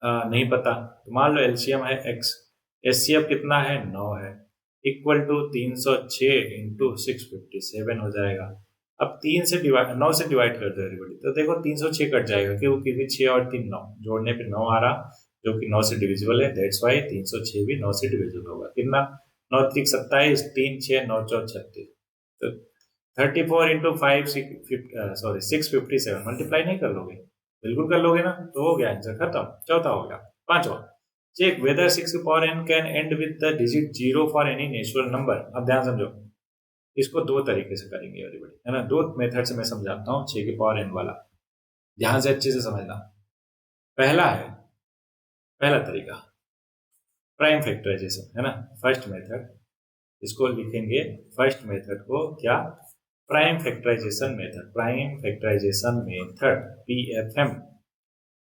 नहीं पता, तो मान लो एलसीएम है x, एचसीएफ कितना है 9 है, इक्वल टू 306 इंटू 657 हो जाएगा। अब 3 से डिवाइड, 9 से डिवाइड कर दो एवरीबॉडी, तो देखो 306 कट जाएगा, क्योंकि 6 और 3 9, जोड़ने पे 9 आ रहा, जो कि 9 से डिविजिबल है, दैट्स वाई 306 भी 9 से डिविजिबल होगा। कितना, 9 3 27, 3 6 9 4 36, तो 34 इंटू 5 657, मल्टीप्लाई नहीं कर लोगे, बिल्कुल कर लोगे ना, तो हो गया आंसर, खत्म। चौथा हो गया, पांचवा, check whether 6 power n can end with the digit 0 for any natural number. अब ध्यान समझो, इसको दो तरीके से करेंगे एवरीबॉडी, है ना, दो मेथड से मैं समझाता हूँ 6 के पावर n वाला, ध्यान से अच्छे से समझना। पहला है, पहला तरीका प्राइम फैक्टराइजेशन, है ना, फर्स्ट मेथड, इसको लिखेंगे फर्स्ट मेथड को क्या, prime factorisation method, prime factorisation method, PFM।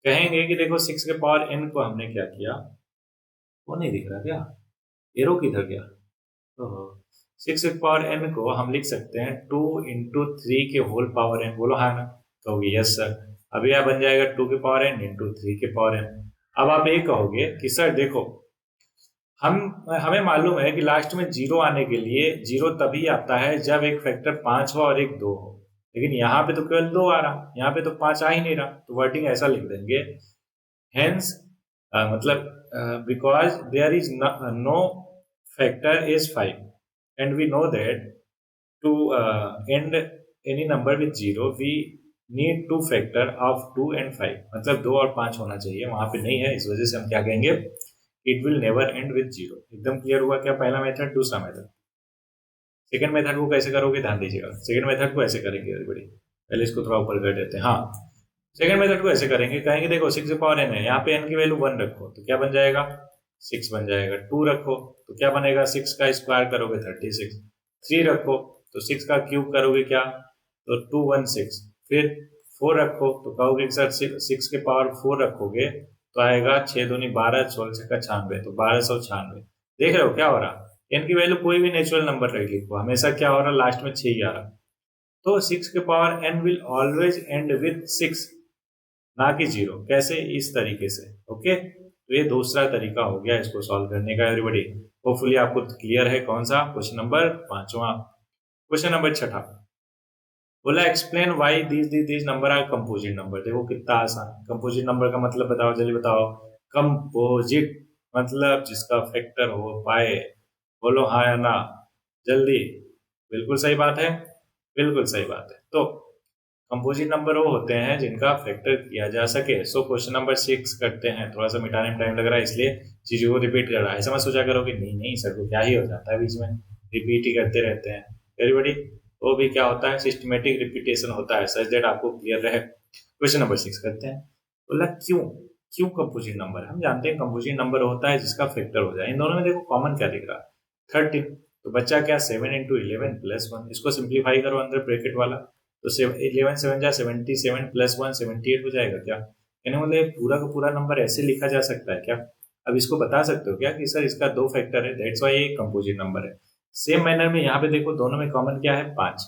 कहेंगे कि देखो 6 के पावर n को हमने क्या किया, वो नहीं दिख रहा क्या, एरो किधर गया, ओहो, 6 के पावर n को हम लिख सकते हैं 2 इंटू 3 के होल पावर n। बोलो हाँ ना, कहोगे यस सर। अब यह बन जाएगा 2 के पावर n इंटू 3 के पावर n। अब आप ये कहोगे कि सर देखो, हमें मालूम है कि लास्ट में जीरो आने के लिए जीरो तभी आता है जब एक फैक्टर 5 हो और एक 2 हो, लेकिन यहाँ पे तो केवल 2 आ रहा, यहाँ पे तो 5 आ ही नहीं रहा। तो वर्डिंग ऐसा लिख देंगे, हेंस मतलब because there is no factor is 5 and we know that to end any number with 0 we need two factor of 2 and 5, मतलब 2 और 5 होना चाहिए, वहां पे नहीं है, इस वजह से हम क्या कहेंगे, it will never and with 0। एकदम क्लियर हुआ क्या पहला मेथड। दूसरा मेथड, सेकंड मेथड को कैसे करोगे, ध्यान दीजिएगा। सेकंड मेथड को ऐसे करेंगे, एवरीबॉडी पहले इसको थोड़ा ऊपर कर देते हैं। हाँ, सेकंड मेथड को ऐसे करेंगे, कहेंगे देखो 6 के पावर n है, यहाँ पे n की वैल्यू 1 रखो तो क्या बन जाएगा, 6 बन जाएगा। 2 रखो तो क्या बनेगा, 6 का स्क्वायर करोगे 36। 3 रखो तो 6 का क्यूब करोगे क्या, तो 216। फिर 4 रखो तो कहोगे सर 6 के पावर 4 रखोगे तो आएगा 6 दूनी 12, 16 छक्का 96, तो 1296। देख रहे हो क्या हो रहा, n की वैल्यू कोई भी नेचुरल नंबर रख लिखो, हमेशा क्या हो रहा, लास्ट में 6 ही आ रहा। तो 6 के power n will always and with 6, ना कि 0। कैसे, इस तरीके से। ओके, तो ये दूसरा तरीका हो गया इसको सॉल्व करने का। एवरीबॉडी होपफुली आपको क्लियर है। कौन सा क्वेश्चन नंबर 5वां। क्वेश्चन नंबर 6 बोला explain why these number are composite number. देखो कितना आसान, कंपोजिट नंबर का मतलब बताओ, जल्दी बताओ। कंपोजिट मतलब जिसका फैक्टर हो पाए। बोलो हाँ या ना, जल्दी। बिल्कुल सही बात है, बिल्कुल सही बात है। तो कंपोजिट नंबर वो होते हैं जिनका फैक्टर किया जा सके। सो क्वेश्चन नंबर 6 करते हैं। थोड़ा सा मिटाने में टाइम लग रहा है इसलिए चीजों को रिपीट कर रहा है। ऐसा मत सोचा करो कि नहीं नहीं सर को क्या ही हो जाता है, बीच में रिपीट ही करते रहते हैं। एवरीबॉडी, वो भी क्या होता है, सिस्टमेटिक रिपीटेशन होता है, सच दैट आपको क्लियर रहे। क्वेश्चन नंबर 6 करते हैं। बोला क्यों, क्यों कंपोजिट नंबर। हम जानते हैं कंपोजिट नंबर होता है जिसका फैक्टर हो जाए। इन दोनों में देखो कॉमन क्या दिख रहा है, 13। तो बच्चा क्या 7 इंटू 11 प्लस 1। इसको सिंप्लीफाई करो अंदर ब्रैकेट वाला, तो 11 7 जा 77 प्लस 1 78 हो जाएगा क्या। यानी मतलब पूरा का पूरा नंबर ऐसे लिखा जा सकता है क्या। अब इसको बता सकते हो क्या कि सर इसका 2 फैक्टर है, दैट्स वाई ये कंपोजिट नंबर है। सेम मैनर में यहाँ पे देखो दोनों में कॉमन क्या है, 5।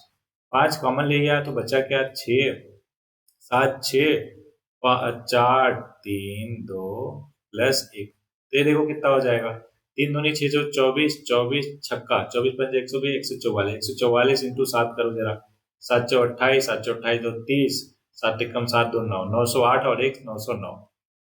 5 कॉमन ले गया तो बच्चा क्या 6 7 6 4 3 2 प्लस 1। तो ये देखो कितना हो जाएगा, 3 दूनी 6 24, 24 छक्का 24 पंजे 120, 144, 144 इंटू 7 करो जरा, 7 चौ 28, 7 चौ 28 तो 30, 7 कम 7 2 9, 908 और 1 909।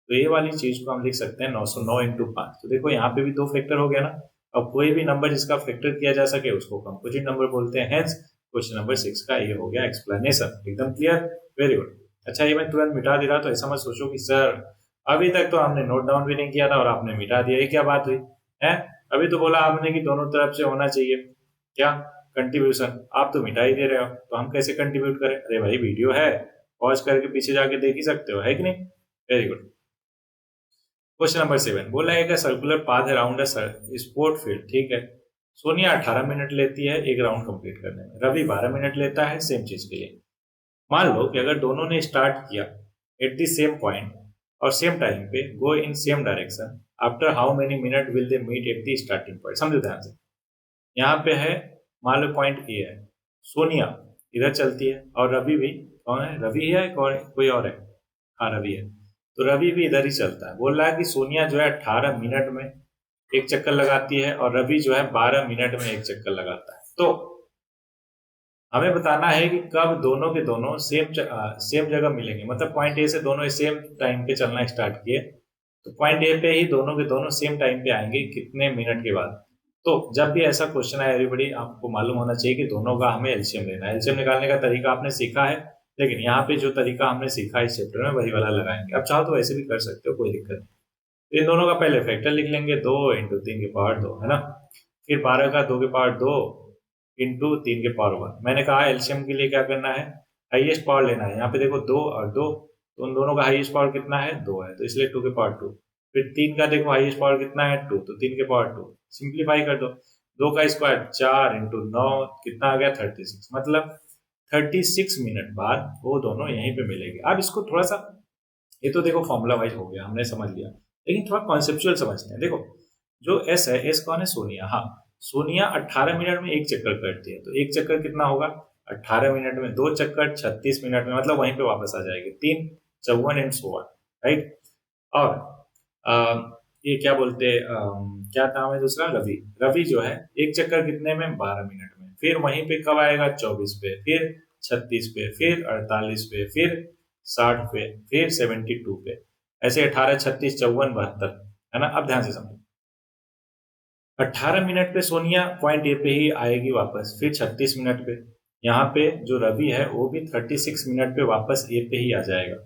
तो ये वाली चीज को हम लिख सकते हैं 909 इंटू 5। तो देखो यहाँ पे भी 2 फैक्टर हो गया ना। अब कोई भी नंबर जिसका फैक्टर किया जा सके उसको कंपोजिट नंबर बोलते हैं। हेंस क्वेश्चन नंबर 6 का ये हो गया एक्सप्लेनेशन। एकदम क्लियर, वेरी गुड। अच्छा, ये मैं तुरंत मिटा दे रहा तो ऐसा मत सोचो कि सर अभी तक तो हमने नोट डाउन भी नहीं किया था और आपने मिटा दिया, ये क्या बात हुई है। अभी तो बोला आपने कि दोनों तरफ से होना चाहिए क्या कंट्रीब्यूशन, आप तो मिटा ही दे रहे हो, तो हम कैसे कंट्रीब्यूट करें। अरे भाई वीडियो है, पॉज करके पीछे जाके देख ही सकते हो, है कि नहीं। Very good. क्वेश्चन नंबर 7 बोला है circular path around sport field. ठीक है, सोनिया 18 मिनट लेती है एक राउंड कंप्लीट करने में, रवि 12 मिनट लेता है सेम चीज के लिए। मान लो कि अगर दोनों ने स्टार्ट किया एट द सेम पॉइंट और सेम टाइम पे go in same direction, after how many minute will they meet at the starting point. समझो ध्यान से, यहाँ पे है, मान लो पॉइंट ए है, सोनिया इधर चलती है और रवि भी, कौन है, रवि है कोई और है, हाँ रवि है। तो रवि भी इधर ही चलता है। बोल रहा है कि सोनिया जो है 18 मिनट में एक चक्कर लगाती है और रवि जो है 12 मिनट में एक चक्कर लगाता है। तो हमें बताना है कि कब दोनों के दोनों सेम जगह मिलेंगे। मतलब पॉइंट ए से दोनों सेम टाइम पे चलना स्टार्ट किए तो पॉइंट ए पे ही दोनों के दोनों सेम टाइम पे आएंगे, कितने मिनट के बाद। तो जब भी ऐसा क्वेश्चन है एवरीबॉडी, आपको मालूम होना चाहिए कि दोनों का हमें एलसीएम लेना है। एलसीएम निकालने का तरीका आपने सीखा है, लेकिन यहाँ पे जो तरीका हमने सीखा इस चैप्टर में वही वाला लगाएंगे। अब चाहो तो वैसे भी कर सकते हो, कोई दिक्कत नहीं। इन दोनों का पहले फैक्टर लिख लेंगे, 2 इंटू 3 के पावर 2, है ना। फिर 12 का 2 के पावर 2 इंटू 3 के पावर 1। मैंने कहा एलसीएम के लिए क्या करना है, हाईएस्ट पावर लेना है। यहाँ पे देखो 2 और 2, तो उन दोनों का हाईएस्ट पावर कितना है, 2 है, तो इसलिए 2 के पावर 2। फिर 3 का देखो हाईएस्ट पावर कितना है, 2, तो 3 के पावर 2। सिंप्लीफाई कर दो, 2 का स्क्वायर 4 इंटू 9 कितना आ गया 36। मतलब 36 मिनट बाद वो दोनों यहीं पे मिलेंगे। अब इसको थोड़ा सा, ये तो देखो फॉर्मूला वाइज हो गया, हमने समझ लिया, लेकिन थोड़ा कॉन्सेप्चुअल समझते हैं। देखो जो एस है, एस कौन है, सोनिया। हाँ, सोनिया 18 मिनट में एक चक्कर काटती है, तो एक चक्कर कितना होगा, 18 मिनट में 2 चक्कर, 36 मिनट में, मतलब वहीं पे वापस आ जाएगी, 3, 54 एंड सो ऑन, राइट। और ये क्या बोलते हैं, क्या नाम है दूसरा, रवि। रवि जो है एक चक्कर कितने में, 12 मिनट में, फिर वहीं पे कब आएगा, 24 पे, फिर 36 पे, फिर 48 पे, फिर 60 पे, फिर 72 पे, ऐसे 18, 36, 54, 72, है ना। अब ध्यान से समझो, 18 मिनट पे सोनिया पॉइंट ए पे ही आएगी वापस, फिर 36 मिनट पे, यहाँ पे जो रवि है वो भी 36 मिनट पे वापस ए पे ही आ जाएगा।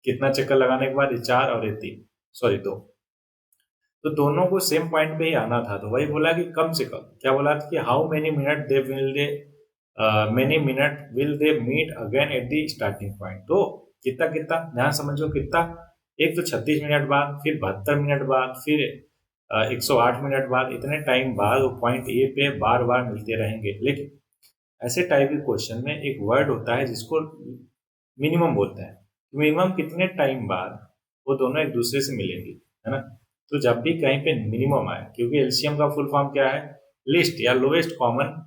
कितना चक्कर लगाने के बाद, ये 4 और ये 3, सॉरी 2, तो दोनों को सेम पॉइंट पे ही आना था। तो वही बोला कि कम से कम, क्या बोला था कि how many minute will they meet again at the starting point. तो कितना कितना ध्यान समझो, कितना, एक तो 36 मिनट बाद, फिर 72 मिनट बाद, फिर 108 मिनट बाद, इतने टाइम बाद वो पॉइंट ए पे बार बार मिलते रहेंगे। लेकिन ऐसे टाइप के क्वेश्चन में एक वर्ड होता है जिसको मिनिमम बोलते हैं। मिनिमम कितने टाइम बाद वो दोनों एक दूसरे से मिलेंगे, है ना। तो जब भी कहीं पे मिनिमम आए, क्योंकि एलसीएम का फुल फॉर्म क्या है, लिस्ट या लोएस्ट कॉमन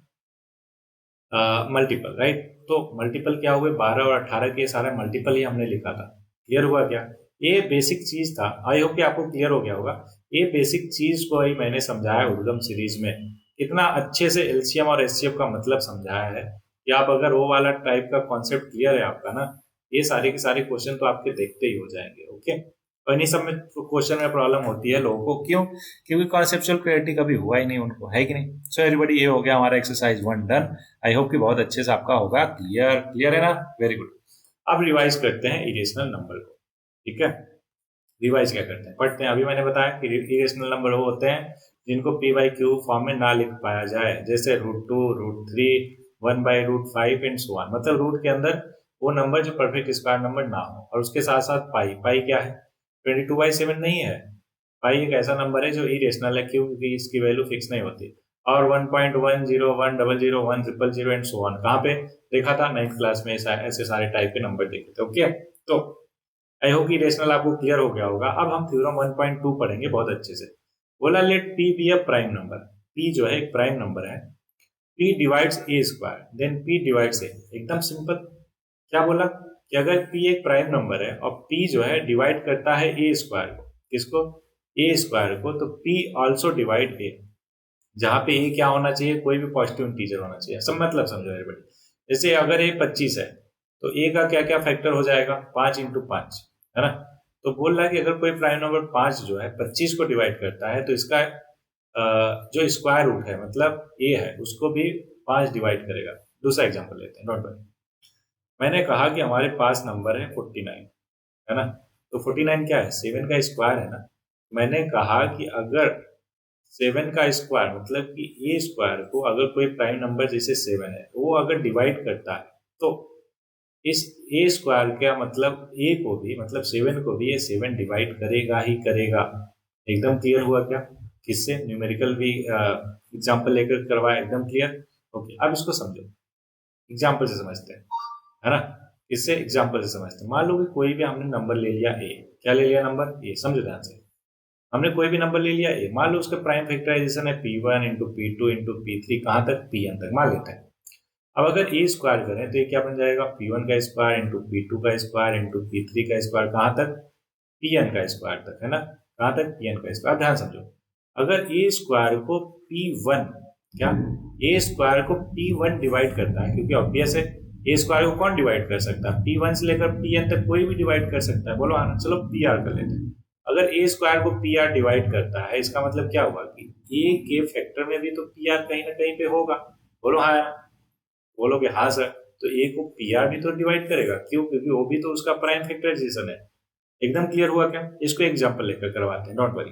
मल्टीपल, राइट। तो मल्टीपल क्या हुए, 12 और 18 के सारे मल्टीपल ही हमने लिखा था। क्लियर हुआ क्या, ये बेसिक चीज था। आई होप कि आपको क्लियर हो गया होगा। ये बेसिक चीज को ही मैंने समझाया उद्गम सीरीज में, कितना अच्छे से एलसीएम और एचसीएफ का मतलब समझाया है कि आप अगर वो वाला टाइप का कॉन्सेप्ट क्लियर है आपका ना, ये सारे के सारे क्वेश्चन तो आपके देखते ही हो जाएंगे। ओके, और इन्हीं सब में क्वेश्चन में प्रॉब्लम होती है लोगों को, क्यों, क्योंकि कॉन्सेप्चुअल क्लैरिटी कभी हुआ ही नहीं उनको, है कि नहीं। सो एवरीबॉडी, ये हो गया हमारा एक्सरसाइज 1 डन। आई होप कि बहुत अच्छे से आपका होगा क्लियर। क्लियर है ना, वेरी गुड। अब रिवाइज करते हैं इरेशनल नंबर को, ठीक है। रिवाइज क्या करते हैं, पढ़ते हैं। अभी मैंने बताया कि इरेशनल नंबर वो होते हैं जिनको पी बाई क्यू फॉर्म में ना लिख पाया जाए, जैसे √2, √3, 1/√5 एंड सो ऑन। मतलब रूट के अंदर वो नंबर जो परफेक्ट स्क्वायर नंबर ना हो, और उसके साथ साथ पाई। पाई क्या है, 22/7 नहीं है। पाई एक ऐसा नंबर है जो इरेशनल है, क्योंकि इसकी वैल्यू फिक्स नहीं होती। और 1.101001000 एंड सो ऑन कहाँ पे देखा था, 9th क्लास में ऐसे सारे टाइप के नंबर देखे थे। ओके, तो आई होप कि रेशनल आपको क्लियर हो गया होगा। अब हम थ्योरम 1.2 पढ़ेंगे बहुत अच्छे से। बोला let p be a prime number. P जो है एक प्राइम नंबर है। P divides a square, then p divides a. एकदम सिंपल। क्या बोला कि अगर पी एक प्राइम नंबर है और पी जो है डिवाइड करता है ए स्क्वायर को, किसको, ए स्क्वायर को, तो पी ऑल्सो डिवाइड ए। जहां पे ए क्या होना चाहिए, कोई भी पॉजिटिव इंटीजर होना चाहिए। सब मतलब समझो एवरीबॉडी। जैसे अगर ए 25 है तो ए का क्या क्या फैक्टर हो जाएगा, 5 × 5, है ना। तो बोल रहा है कि अगर कोई प्राइम नंबर 5 जो है 25 को डिवाइड करता है, तो इसका जो स्क्वायर रूट है, मतलब ए है, उसको भी 5 डिवाइड करेगा। दूसरा एग्जाम्पल लेते हैं, नोट करें। मैंने कहा कि हमारे पास नंबर है 49, है ना। तो 49 क्या है, 7 का स्क्वायर है ना। मैंने कहा कि अगर 7 का स्क्वायर, मतलब कि ए स्क्वायर को अगर कोई प्राइम नंबर जैसे 7 है वो अगर डिवाइड करता है, तो इस ए स्क्वायर का मतलब ए को भी, मतलब 7 को भी ये 7 डिवाइड करेगा ही करेगा। एकदम क्लियर हुआ क्या, किससे, न्यूमेरिकल भी एग्जाम्पल लेकर करवाया, एकदम क्लियर। ओके, अब इसको समझो, एग्जाम्पल से समझते हैं, है ना। इससे एग्जाम्पल से समझते हैं। मान लो कि कोई भी हमने नंबर ले लिया ए। क्या ले लिया, नंबर ए, समझो ध्यान से। हमने कोई भी नंबर ले लिया ए, मान लो उसका प्राइम फैक्टराइजेशन है P1 × P2 × P3, कहां तक, Pn तक मान लेते हैं। अब अगर ए स्क्वायर करें तो ये क्या बन जाएगा, P1 का स्क्वायर × P2 का स्क्वायर × P3 का स्क्वायर, कहां तक, Pn का स्क्वायर तक, है ना। कहां तक, Pn का स्क्वायर। ध्यान समझो, अगर ए स्क्वायर को P1, क्या, ए स्क्वायर को P1 डिवाइड करता है, क्योंकि ऑब्वियस है ए स्क्वायर को कौन डिवाइड कर सकता है, P1 से लेकर Pn तक कोई भी डिवाइड कर सकता है। बोलो हाँ, चलो Pr कर लेते हैं। अगर ए स्क्वायर को Pr डिवाइड करता है, इसका मतलब क्या हुआ कि ए के फैक्टर में भी तो Pr कहीं ना कहीं पे होगा। बोलो हाँ, बोलोगे हाँ सर, तो ए को Pr भी तो डिवाइड करेगा, क्यों, क्योंकि वो भी तो उसका प्राइम फैक्टराइजेशन है। एकदम क्लियर हुआ क्या। इसको एग्जाम्पल लेकर करवाते हैं, डोंट वरी।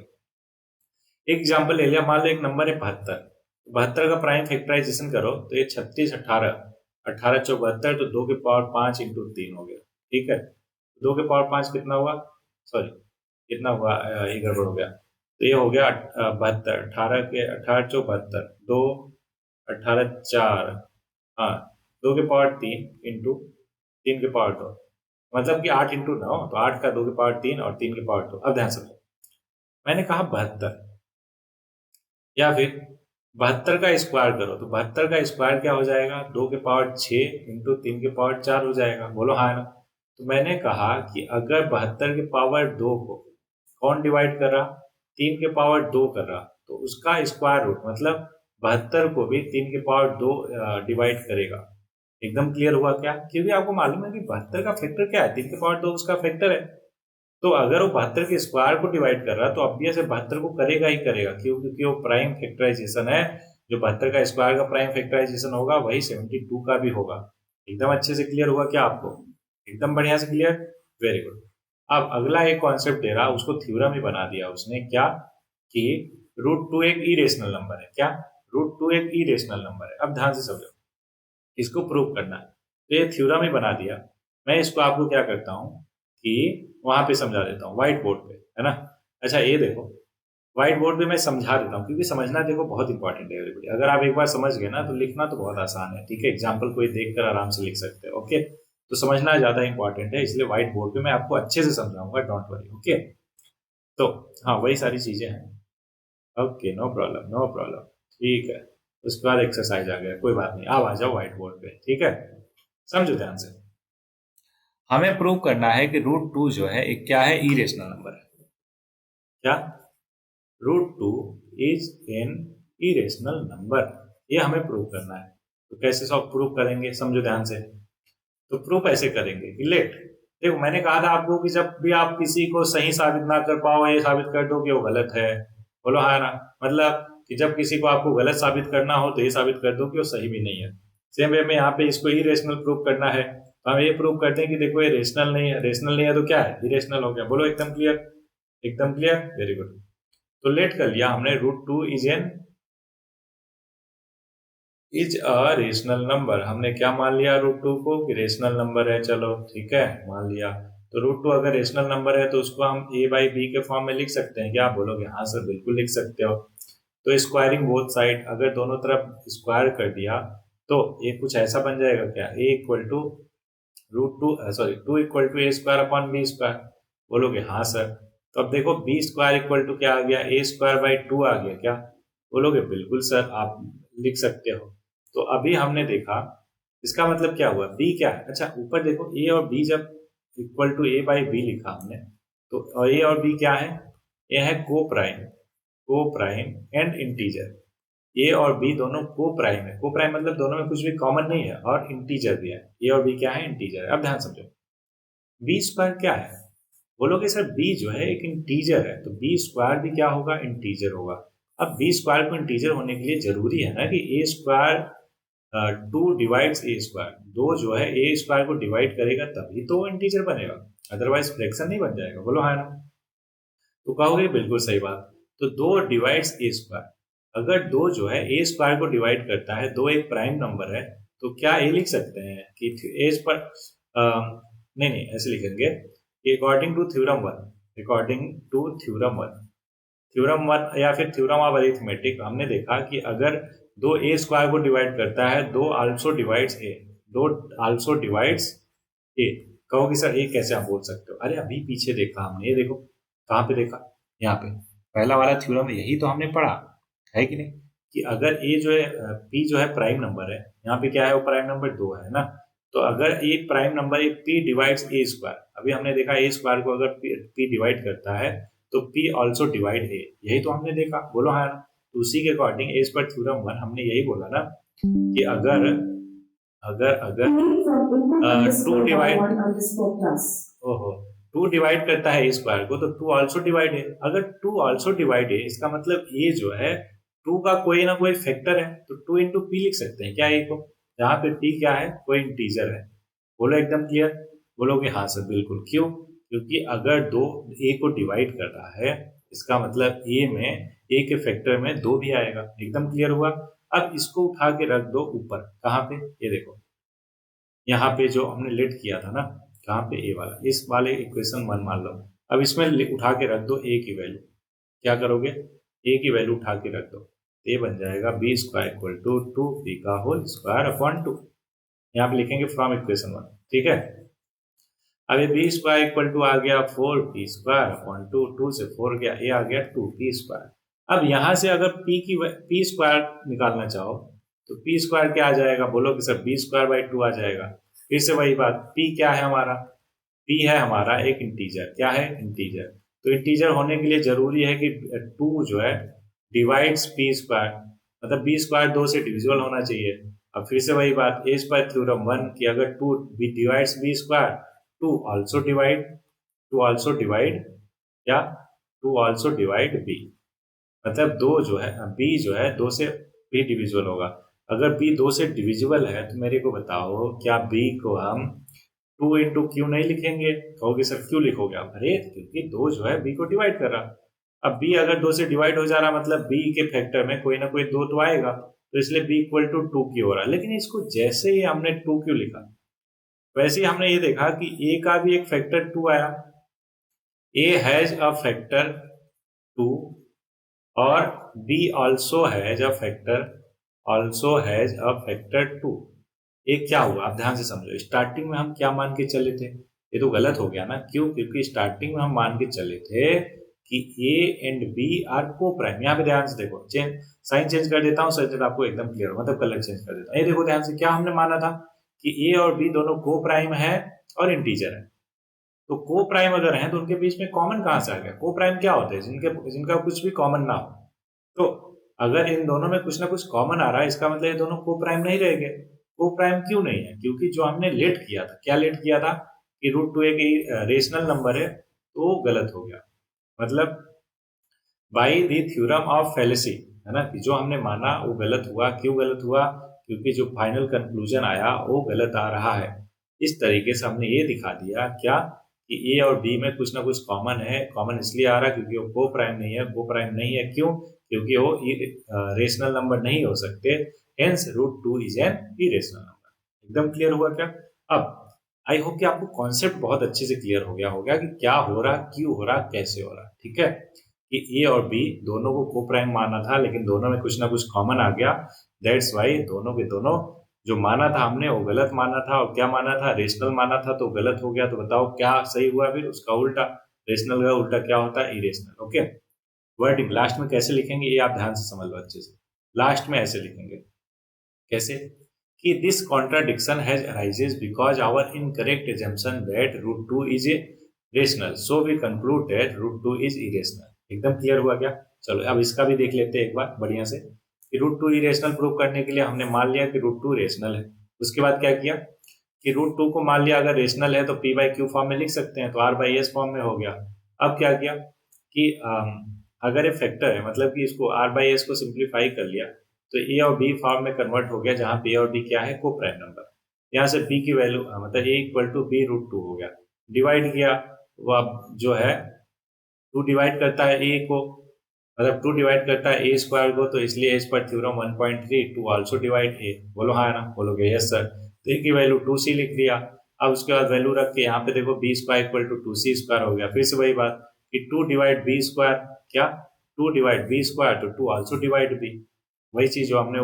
एग्जाम्पल ले लिया, मान लो एक नंबर है 72। 72 का प्राइम फैक्टराइजेशन करो तो ये 36, 18, 18 × 72, तो 2 की पावर 5 × 3 हो गया, ठीक है। 2 की पावर 5 कितना हुआ, सॉरी कितना हुआ, ये गड़बड़ हो गया। तो ये हो गया 72, 18 × 72, 2, 18, 4, हाँ, 2 की पावर 3 इंटू 3 की पावर 2, मतलब कि 8 × 9, तो 8 का 2 की पावर 3 और 3 की पावर 2। अब ध्यान समझो, मैंने कहा 72, या फिर 72 का स्क्वायर करो तो 72 का स्क्वायर क्या हो जाएगा, 2 के पावर 6 इंटू 3 के पावर 4 हो जाएगा। बोलो हाँ ना। तो मैंने कहा कि अगर 72 के पावर 2 को कौन डिवाइड कर रहा, 3 के पावर 2 कर रहा, तो उसका स्क्वायर रूट मतलब 72 को भी 3 के पावर 2 डिवाइड करेगा। एकदम क्लियर हुआ क्या? क्योंकि आपको मालूम है कि 72 का फैक्टर क्या है, 3 के पावर 2 उसका फैक्टर है। तो अगर वो 72 के स्क्वायर को डिवाइड कर रहा है तो ऑब्वियस है 72 को करेगा ही करेगा, क्यों? क्योंकि वो प्राइम फैक्टराइजेशन है। जो 72 का स्क्वायर का प्राइम फैक्टराइजेशन होगा वही 72 का भी होगा। एकदम अच्छे से क्लियर हुआ क्या आपको? एकदम बढ़िया से क्लियर। Very good. अब अगला एक कॉन्सेप्ट दे रहा, उसको थ्योरम ही बना दिया उसने। क्या? कि √2 एक इरेशनल नंबर है। क्या? √2 एक इरेशनल नंबर है। अब ध्यान से समझो, इसको प्रूव करना है तो ये थ्योरम ही बना दिया। मैं इसको आपको क्या करता हूँ कि वहां पे समझा देता हूँ व्हाइट बोर्ड पे, है ना। अच्छा ये देखो, व्हाइट बोर्ड पे मैं समझा देता हूँ, क्योंकि समझना देखो बहुत इंपॉर्टेंट है एवरीबॉडी। अगर आप एक बार समझ गए ना तो लिखना तो बहुत आसान है, ठीक है। एग्जाम्पल कोई देखकर आराम से लिख सकते हो, ओके। तो समझना ज्यादा इंपॉर्टेंट है, इसलिए व्हाइट बोर्ड पे मैं आपको अच्छे से समझाऊंगा, डोंट वरी, ओके। तो हाँ, वही सारी चीजें हैं। Okay, no problem no problem, ठीक है। उसके बाद एक्सरसाइज आ गया, कोई बात नहीं, आप आ जाओ व्हाइट बोर्ड पे, ठीक है। समझो ध्यान से। हमें प्रूव करना है कि √2 जो है एक क्या है, इरेशनल नंबर है। क्या? √2 इज एन इरेशनल नंबर, ये हमें प्रूव करना है। तो कैसे सब प्रूव करेंगे, समझो ध्यान से। तो प्रूफ ऐसे करेंगे कि लेट, देखो मैंने कहा था आपको कि जब भी आप किसी को सही साबित ना कर पाओ, ये साबित कर दो कि वो गलत है। बोलो हाँ ना। मतलब कि जब किसी को आपको गलत साबित करना हो तो ये साबित कर दो कि वो सही भी नहीं है। सेम वे में यहाँ पे इसको इरेशनल प्रूव करना है, तो हम ये प्रूव करते हैं कि देखो ये रेशनल नहीं है, रेशनल नहीं है तो क्या है, इरेशनल हो गया। बोलो एकदम क्लियर, एकदम क्लियर, वेरी गुड। तो लेट कर लिया हमने, √2 इज अ रेशनल नंबर। हमने क्या मान लिया √2 को कि रेशनल नंबर है, चलो ठीक है मान लिया। तो √2 अगर रेशनल नंबर है तो उसको हम a/b के फॉर्म में लिख सकते हैं। क्या आप बोलोगे? हाँ सर बिल्कुल लिख सकते हो। तो स्क्वायरिंग बोथ साइड, अगर दोनों तरफ स्क्वायर कर दिया तो ये कुछ ऐसा बन जाएगा, क्या a equal to √2 sorry 2 equal to a² / b²। बोलोगे हाँ सर। तो अब देखो b² इक्वल टू क्या आ गया, a²/2 आ गया। क्या बोलोगे? बिल्कुल सर, आप लिख सकते हो। तो अभी हमने देखा, इसका मतलब क्या हुआ, b क्या है। अच्छा ऊपर देखो, a और b जब इक्वल टू a/b लिखा हमने, तो और a और b क्या है, ये है को प्राइम एंड इंटीजर। ए और बी दोनों को प्राइम है, को प्राइम मतलब दोनों में कुछ भी कॉमन नहीं है, और इंटीजर भी है। ए और बी क्या है, इंटीजर है। अब ध्यान समझो, b² क्या है। बोलोगे सर बी जो है एक इंटीजर है, तो b² भी क्या होगा, इंटीजर होगा। अब b² को इंटीजर होने के लिए जरूरी है ना कि a², 2 डिवाइड्स a², दो जो है a² को डिवाइड करेगा तभी तो इंटीजर बनेगा, अदरवाइज फ्रैक्शन नहीं बन जाएगा। बोलो हाँ ना। तो कहोगे बिल्कुल सही बात। तो 2 डिवाइड्स a², अगर दो जो है a² को डिवाइड करता है, दो एक प्राइम नंबर है, तो क्या ये लिख सकते हैं कि एज पर नहीं नहीं ऐसे लिखेंगे, according to theorem 1, according to theorem 1 या फिर थ्योरम ऑफ अरिथमेटिक, हमने देखा कि अगर दो a² को डिवाइड करता है, दो आल्सो डिवाइड्स a, दो आल्सो डिवाइड्स a। कहोगे सर ये कैसे आप बोल सकते हो? अरे अभी पीछे देखा हमने, ये देखो कहाँ पे देखा, यहाँ पे पहला वाला थ्योरम, यही तो हमने पढ़ा है कि नहीं, कि अगर ए जो है पी जो है प्राइम नंबर है, यहाँ पे क्या है वो प्राइम नंबर 2 है ना। तो अगर एक प्राइम नंबर एक पी डिवाइड्स a², अभी हमने देखा a² को अगर पी डिवाइड करता है तो पी ऑल्सो डिवाइड ए, यही तो हमने देखा। बोलो हाँ। तो उसी के अकॉर्डिंग एज पर थ्योरम 1 हमने यही बोला ना कि अगर अगर अगर टू डिवाइड ओहो 2 डिवाइड करता है a² को तो 2 ऑल्सो डिवाइड है। अगर 2 ऑल्सो डिवाइड है इसका मतलब ये जो है 2 का कोई ना कोई फैक्टर है, तो 2 इंटू पी लिख सकते हैं क्या, ए को। यहाँ पे p क्या है, कोई इंटीजर है। बोलो एकदम क्लियर। बोलोगे हाँ सर बिल्कुल, क्यों? क्योंकि अगर दो a को डिवाइड कर रहा है, इसका मतलब a में a के फैक्टर में 2 भी आएगा। एकदम क्लियर हुआ। अब इसको उठा के रख दो ऊपर, कहाँ पे, ये देखो यहाँ पे जो हमने लेट किया था ना, कहाँ पे, ए वाला, इस वाले इक्वेशन 1 मान लो। अब इसमें उठा के रख दो ए की वैल्यू। क्या करोगे, ए की वैल्यू उठा के रख दो, ए बन जाएगा b² इक्वल टू 2p का होल स्क्वायर अपॉन 2। यहाँ पे लिखेंगे फ्रॉम इक्वेशन 1, ठीक है। अब ये b² इक्वल टू आ गया 4p² अपॉन 2, 2 से 4 गया, ए आ गया 2p²। अब यहां से अगर पी स्क्वायर निकालना चाहो तो पी स्क्वायर क्या आ जाएगा, बोलो कि sir B square by two आ जाएगा। फिर से वही बात, पी क्या है हमारा, पी है हमारा एक इंटीजर, क्या है इंटीजर। तो इंटीजर होने के लिए जरूरी है कि टू जो है डिवाइड्स पी स्क्वायर, मतलब बी स्क्वायर दो से डिविजिबल होना चाहिए। अब फिर से वही बात, एज पर थ्योरम वन कि अगर two b divides b square, two also divide, two also divide या टू ऑल्सो डिवाइड बी, मतलब दो जो है बी जो है दो से भी डिविजिबल होगा। अगर बी दो से डिविजिबल है तो मेरे को बताओ क्या बी को हम टू इंटू क्यू नहीं लिखेंगे। कहोगे सर क्यों लिखोगे आप, अरे क्योंकि दो जो है बी को डिवाइड कर रहा। अब बी अगर दो से डिवाइड हो जा रहा मतलब बी के फैक्टर में कोई ना कोई दो तो आएगा, तो इसलिए b equal to two q हो रहा। लेकिन इसको जैसे ही हमने टू क्यू लिखा वैसे ही हमने ये देखा कि ए का भी एक फैक्टर टू आया, A has a factor two और B also has a factor, also has a factor two. ये क्या हुआ आप ध्यान से समझो, स्टार्टिंग में हम क्या मान के चले थे, ये तो गलत हो गया ना। क्यों, क्योंकि स्टार्टिंग में हम मान के चले थे कि ए एंड बी आर को प्राइम। यहाँ पे ध्यान से देखो, साइन चेंज कर देता हूँ सर आपको एकदम क्लियर हो, मतलब कलर चेंज कर देता हूँ। ये देखो ध्यान से, क्या हमने माना था कि ए और बी दोनों को प्राइम है और इंटीजर है। तो को प्राइम अगर है तो उनके बीच में कॉमन कहां से आ गया, को प्राइम क्या होते हैं जिनका कुछ भी कॉमन ना हो। तो अगर इन दोनों में कुछ ना कुछ कॉमन आ रहा है इसका मतलब ये दोनों को प्राइम नहीं रहेंगे। को प्राइम क्यों नहीं है, क्योंकि जो हमने लेट किया था, क्या लेट किया था कि रूट टू एक रेशनल नंबर है, तो गलत हो गया। मतलब by the theorem of fallacy, है ना, कि जो हमने माना वो गलत हुआ। क्यों गलत हुआ, क्योंकि जो फाइनल कंक्लूजन आया वो गलत आ रहा है। इस तरीके से हमने ये दिखा दिया क्या कि ए और बी में कुछ ना कुछ कॉमन है। कॉमन इसलिए आ रहा है क्योंकि वो को प्राइम नहीं है, वो प्राइम नहीं है क्यों, क्योंकि वो रेशनल नंबर नहीं हो सकते। Hence root two is an irrational number. एकदम क्लियर हुआ क्या। अब आई होप कि आपको कॉन्सेप्ट बहुत अच्छे से क्लियर हो गया होगा कि क्या हो रहा, क्यों हो रहा, कैसे हो रहा। ठीक है, कि ए और बी दोनों को को प्राइम माना था लेकिन दोनों में कुछ ना कुछ कॉमन आ गया। दैट्स वाई दोनों के दोनों जो माना था हमने वो गलत माना था, और क्या माना था, रेशनल माना था तो गलत हो गया। तो बताओ क्या सही हुआ, फिर उसका उल्टा, रेशनल का उल्टा क्या होता है, इरेशनल। ओके, वर्डिंग लास्ट में कैसे लिखेंगे ये आप ध्यान से समझ लो अच्छे से। लास्ट में ऐसे लिखेंगे, कैसे कि this contradiction has arises because our incorrect assumption that root two is a rational, so we conclude that root two is irrational. एकदम क्लियर हुआ क्या। चलो अब इसका भी देख लेते हैं एक बार बढ़िया से, कि रूट टू इरेशनल प्रूव करने के लिए हमने मान लिया कि रूट टू रेशनल है। उसके बाद क्या किया कि रूट टू को मान लिया अगर रेशनल है तो पी बाई क्यू फॉर्म में लिख सकते हैं, तो आर बाई एस फॉर्म में हो गया। अब क्या किया कि अगर ये फैक्टर है मतलब कि इसको आर बाई एस को सिंप्लीफाई कर लिया तो ए और बी फॉर्म में कन्वर्ट हो गया, जहां पे ए और बी क्या है, को प्राइम नंबर। यहाँ से बी की वैल्यू मतलब A equal to B root two हो गया। डिवाइड किया, वो अब जो है टू डिवाइड करता है ए को, मतलब टू डिवाइड करता है ए स्क्वायर को, तो इसलिए as per theorem 1.3 two also divide A. बोलो हाँ ना, बोलोगे यस सर। तो ए की वैल्यू टू सी लिख दिया। अब उसके बाद वैल्यू रख के यहाँ पे देखो b square equal to two c square हो गया। फिर से वही बात कि टू डिवाइड बी स्क्वायर, क्या टू डिवाइड बी स्क्वायर तो टू आल्सो डिवाइड बी, वही चीज जो हमने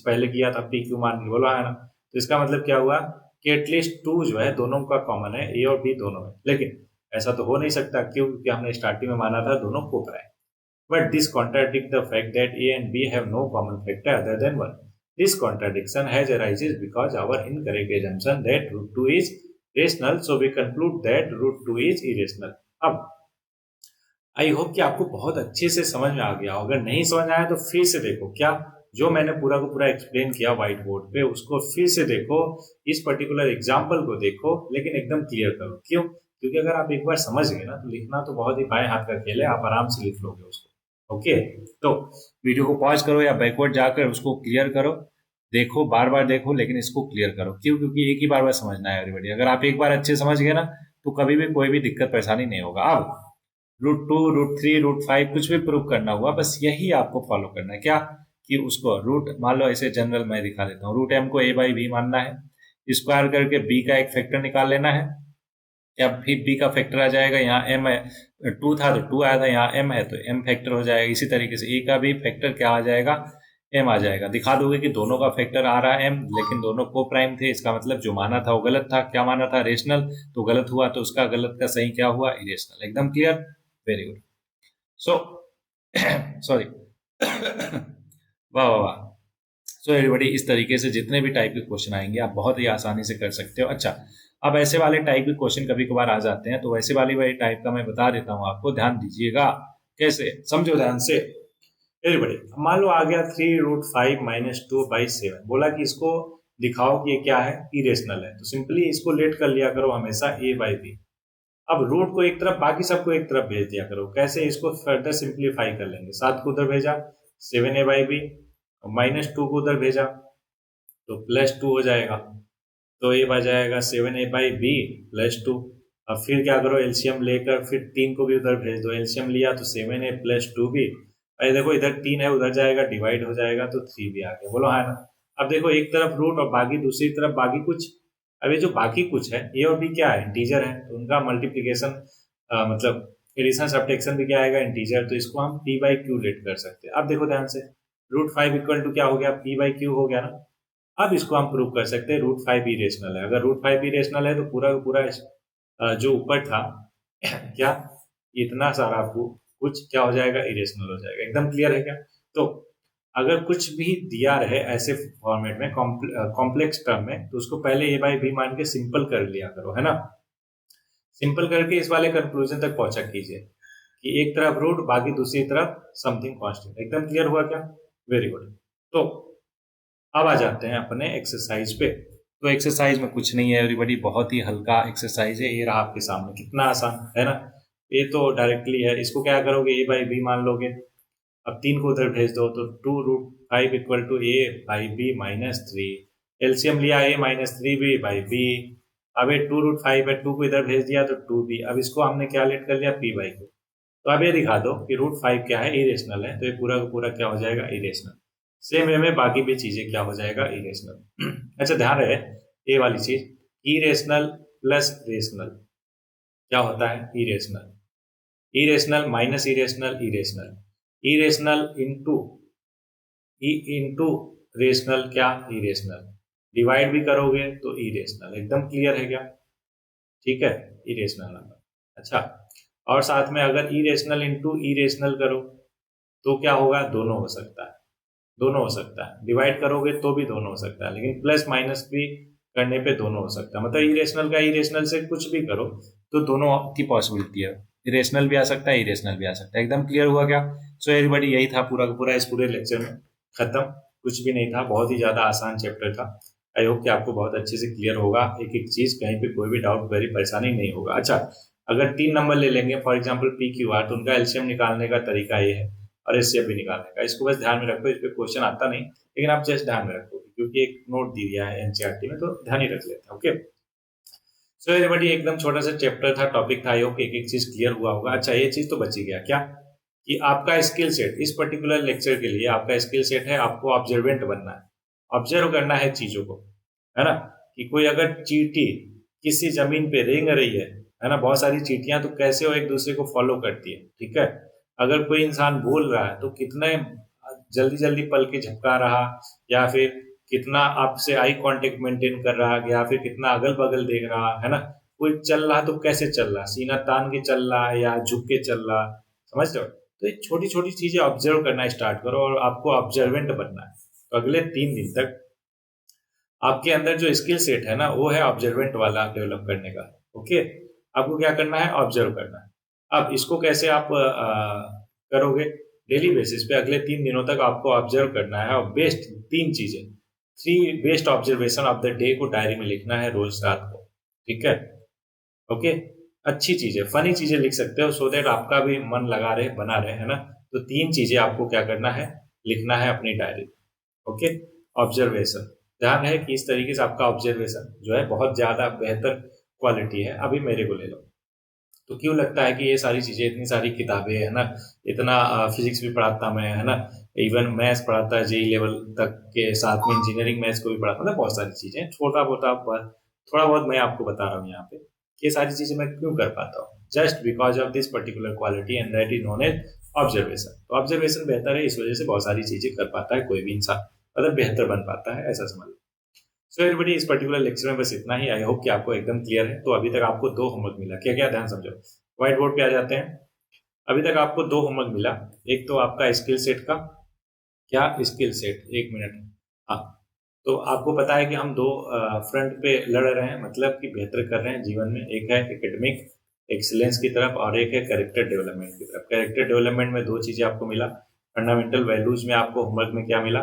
पहले किया था पी क्यू मान के। बोलो है ना। तो इसका मतलब क्या हुआ कि एटलीस्ट टू जो है दोनों का कॉमन है, ए और बी दोनों में। लेकिन ऐसा तो हो नहीं सकता, क्यों, क्योंकि हमने स्टार्टिंग में माना था दोनों को prime. But this contradicts the fact that A and B have no common factor other than 1. This contradiction has arises because our incorrect assumption that root 2 is rational, so we conclude that root 2 is irrational. अब I hope कि आपको बहुत अच्छे से समझ में आ गया। अगर नहीं समझ आया तो फिर से देखो, क्या जो मैंने पूरा को पूरा एक्सप्लेन किया व्हाइट बोर्ड पे उसको फिर से देखो, इस पर्टिकुलर एग्जाम्पल को देखो, लेकिन एकदम क्लियर करो। क्यों, क्योंकि अगर आप एक बार समझ गए ना तो लिखना तो बहुत ही बाएं हाथ का खेल है, आप आराम से लिख लोगे उसको। ओके, तो वीडियो को पॉज करो या बैकवर्ड जाकर उसको क्लियर करो, देखो, बार बार देखो, लेकिन इसको क्लियर करो। क्यों, क्योंकि एक ही बार समझना है एवरीबॉडी। अगर आप एक बार अच्छे समझ गए ना तो कभी भी कोई भी दिक्कत परेशानी नहीं होगा। अब root two, root three, root five कुछ भी प्रूव करना हुआ बस यही आपको फॉलो करना है। क्या कि उसको रूट मान लो, ऐसे जनरल मैं दिखा देता हूँ, रूट एम को ए बाई बी मानना है, स्क्वायर करके बी का एक फैक्टर निकाल लेना है, या फिर बी का फैक्टर आ जाएगा, यहाँ एम है, टू था तो टू आया था, यहाँ एम है तो एम फैक्टर हो जाएगा। इसी तरीके से ए का भी फैक्टर क्या आ जाएगा, एम आ जाएगा। दिखा दोगे कि दोनों का फैक्टर आ रहा है एम, लेकिन दोनों को प्राइम थे, इसका मतलब जो माना था वो गलत था। क्या माना था, रेशनल, तो गलत हुआ, तो उसका गलत का सही क्या हुआ, इरेशनल। एकदम clear, very good. So sorry. वाह वाह वाह। सो एवरीबॉडी, इस तरीके से जितने भी टाइप के क्वेश्चन आएंगे आप बहुत ही आसानी से कर सकते हो। अच्छा, अब ऐसे वाले टाइप के क्वेश्चन कभी कभार आ जाते हैं, तो वैसे वाली टाइप का मैं बता देता हूँ आपको, ध्यान दीजिएगा। कैसे, समझो ध्यान से। एवरीबॉडी, मान लो आ गया 3√5 - 2/7, बोला कि इसको दिखाओ कि ये क्या है, इरेशनल है। तो सिंपली इसको लेट कर लिया करो हमेशा a/b। अब रूट को एक तरफ, बाकी सबको एक तरफ भेज दिया करो। कैसे, इसको फर्दर सिंप्लीफाई कर लेंगे। 7 को उधर भेजा 7a/b, -2 को उधर भेजा तो +2 हो जाएगा। तो ये बच जाएगा 7a/b +2। अब फिर क्या करो, एलसीएम लेकर फिर 3 को भी उधर भेज दो। एलसीएम लिया तो 7a + 2b। अरे देखो, इधर 3 है, उधर जाएगा, डिवाइड हो जाएगा तो 3b आ गया। बोलो हाँ ना। अब देखो, एक तरफ रूट और बाकी दूसरी तरफ बाकी कुछ। अब ये जो बाकी कुछ है, ए और बी क्या है, इंटीजर है, तो उनका मल्टीप्लीकेशन मतलब एडिशन सब्ट्रैक्शन भी क्या आएगा, इंटीजर। तो इसको हम p/q लेट कर सकते हैं। अब देखो ध्यान से, √5 = क्या हो गया, p/q हो गया ना। अब इसको हम प्रूव कर सकते हैं √5 इरेशनल है। अगर √5 इरेशनल है तो पूरा का पूरा जो ऊपर था क्या, इतना सारा कुछ क्या हो जाएगा, इरेशनल हो जाएगा। एकदम क्लियर है क्या। तो अगर कुछ भी दिया रहे ऐसे फॉर्मेट में, कॉम्प्लेक्स टर्म में, तो उसको पहले a/b मान के सिंपल कर लिया करो, है ना। सिंपल करके इस वाले कंक्लूजन तक पहुंचा कीजिए कि एक तरफ रूट, बाकी दूसरी तरफ समथिंग कांस्टेंट। एकदम क्लियर हुआ क्या। Very good. तो अब आ जाते हैं अपने एक्सरसाइज पे। तो एक्सरसाइज में कुछ नहीं है एवरीबॉडी, बहुत ही हल्का एक्सरसाइज है। ये रहा आपके सामने, कितना आसान है ना। ये तो डायरेक्टली है। इसको क्या करोगे, a/b मान लोगे। अब 3 को उधर भेज दो तो 2√5 = a/b -3। एलसीएम लिया a-3b/b। अब ये 2√5 है, 2 को इधर भेज दिया तो 2b। अब इसको हमने क्या लेट कर लिया, p/q। तो अब ये दिखा दो कि √5 क्या है, इरेशनल है। तो ये पूरा का पूरा क्या हो जाएगा, इरेशनल। सेम वे में बाकी भी चीजें क्या हो जाएगा, इरेशनल। अच्छा, ध्यान रहे ये वाली चीज, इरेशनल प्लस रेशनल क्या होता है, irrational. Irrational minus irrational, irrational. Irrational into rational क्या, इरेशनल। डिवाइड भी करोगे तो इरेशनल। एकदम क्लियर है क्या। ठीक है, इरेशनल नंबर। अच्छा, और साथ में अगर इरेशनल इंटू इरेशनल करो तो क्या होगा, दोनों हो सकता है। दोनों हो सकता है। डिवाइड करोगे तो भी दोनों हो सकता है, लेकिन प्लस माइनस भी करने पे दोनों हो सकता है। मतलब इरेशनल का इरेशनल से कुछ भी करो तो दोनों की पॉसिबिलिटी है। इरेशनल भी आ सकता है, इरेशनल भी आ सकता है। एकदम क्लियर हुआ क्या। सो एवरीबॉडी, यही था पूरा का पूरा इस पूरे लेक्चर में। खत्म, कुछ भी नहीं था। बहुत ही ज्यादा आसान चैप्टर था। आई होप कि आपको बहुत अच्छे से क्लियर होगा एक एक चीज, कहीं पे कोई भी डाउट, वेरी परेशानी नहीं होगा। अच्छा, अगर 3 नंबर ले लेंगे फॉर एग्जाम्पल PQR, तो उनका एलसीएम निकालने का तरीका ये है, और एचसीएफ भी निकालने का। इसको बस ध्यान में रखो। इस पे क्वेश्चन आता नहीं, लेकिन आप जस्ट ध्यान में रखो क्योंकि एक नोट दिया है एनसीईआरटी में, तो ध्यान ही रख लेते हैं। ओके, सो एवरीबॉडी, एकदम छोटा सा चैप्टर था, टॉपिक था। योग एक एक चीज क्लियर हुआ होगा। अच्छा, ये चीज तो बची गया क्या, कि आपका स्किल सेट इस पर्टिकुलर लेक्चर के लिए, आपका स्किल सेट है, आपको ऑब्जर्वेंट बनना है, ऑब्जर्व करना है चीजों को, है ना। कि कोई अगर चींटी किसी जमीन पे रेंग रही है ना, बहुत सारी चींटियां, तो कैसे वो एक दूसरे को फॉलो करती है, ठीक है। अगर कोई इंसान बोल रहा है तो कितने जल्दी जल्दी पल के झपका रहा, या फिर कितना आपसे आई कांटेक्ट मेंटेन कर रहा है, या फिर कितना अगल बगल देख रहा है ना। कोई चल रहा तो कैसे चल रहा, सीना तान के चल रहा है या झुक के चल रहा, समझ रहे हो। तो ये छोटी छोटी चीजें ऑब्जर्व करना स्टार्ट करो, और आपको ऑब्जर्वेंट बनना है। तो अगले 3 दिन तक आपके अंदर जो स्किल सेट है ना, वो है ऑब्जर्वेंट वाला डेवलप करने का। ओके, आपको क्या करना है, ऑब्जर्व करना है। अब इसको कैसे आप करोगे, डेली बेसिस पे अगले 3 दिनों तक आपको ऑब्जर्व करना है, और बेस्ट 3 चीजें, 3 best observation of the day को डायरी में लिखना है रोज रात को, ठीक है। ओके, अच्छी चीजें, फनी चीजें लिख सकते हो, सो दैट आपका भी मन लगा रहे, बना रहे, है ना। तो 3 चीजें आपको क्या करना है, लिखना है अपनी डायरी। Okay, observation. ध्यान है कि इस तरीके से आपका ऑब्जर्वेशन जो है बहुत ज्यादा बेहतर क्वालिटी है। अभी मेरे को ले लो, तो क्यों लगता है कि ये सारी चीजें, इतनी सारी किताबें, है ना, इतना फिजिक्स भी पढ़ाता मैं, है ना, इवन मैथ्स पढ़ाता है जेई लेवल तक के साथ में, इंजीनियरिंग मैथ्स को भी पढ़ाता, मतलब बहुत सारी चीजें, छोटा मोटा थोड़ा बहुत मैं आपको बता रहा हूँ यहाँ पे कि ये सारी चीजें मैं क्यों कर पाता हूँ, just because of this particular quality, and that is known as observation. तो ऑब्जर्वेशन बेहतर है, इस वजह से बहुत सारी चीजें कर पाता है कोई भी इंसान, मतलब बेहतर बन पाता है, ऐसा समझ लो। सो एवरीबॉडी, इस पर्टिकुलर लेक्चर में बस इतना ही। आई होप कि आपको एकदम क्लियर है। तो अभी तक आपको 2 होमवर्क मिला, क्या क्या, ध्यान समझो। व्हाइट बोर्ड पे आ जाते हैं। अभी तक आपको 2 होमवर्क मिला। एक तो आपका स्किल सेट का, क्या स्किल सेट, 1 मिनट। हाँ, तो आपको पता है कि हम 2 फ्रंट पे लड़ रहे हैं, मतलब कि बेहतर कर रहे हैं जीवन में। एक है एकेडमिक एक्सीलेंस की तरफ और एक है कैरेक्टर डेवलपमेंट की तरफ। कैरेक्टर डेवलपमेंट में 2 चीजें आपको मिला। फंडामेंटल वैल्यूज में आपको होमवर्क में क्या मिला,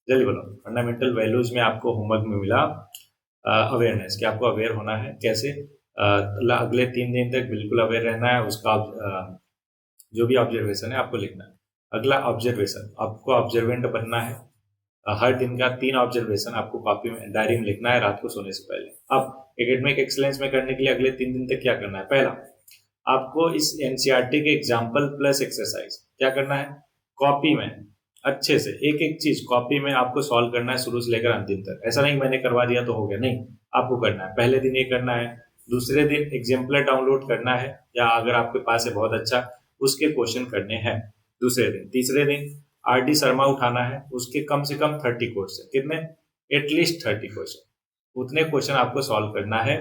जल्दी बोलो। फंडामेंटल वैल्यूज में आपको होमवर्क में मिला अवेयरनेस, कि आपको अवेयर होना है कैसे। अगले 3 दिन तक बिल्कुल अवेयर रहना है, उसका जो भी ऑब्जर्वेशन है आपको लिखना है। अगला ऑब्जर्वेशन, आपको ऑब्जर्वेंट बनना है। हर दिन का 3 ऑब्जर्वेशन आपको कॉपी में, डायरी में लिखना है रात को सोने से पहले। अब एकेडमिक एक्सीलेंस में करने के लिए अगले 3 दिन तक क्या करना है? पहला, आपको इस एनसीईआरटी के एग्जाम्पल प्लस एक्सरसाइज क्या करना है, कॉपी में अच्छे से एक एक चीज कॉपी में आपको सॉल्व करना है शुरू से लेकर अंतिम तक। ऐसा नहीं मैंने करवा दिया तो हो गया, नहीं, आपको करना है। पहले दिन ये करना है, दूसरे दिन एग्जाम्पलर डाउनलोड करना है, या अगर आपके पास है बहुत अच्छा, उसके क्वेश्चन करने हैं दूसरे दिन। तीसरे दिन आर डी शर्मा उठाना है, उसके कम से कम 30 क्वेश्चन, कितने, एटलीस्ट 30 क्वेश्चन, उतने क्वेश्चन आपको सॉल्व करना है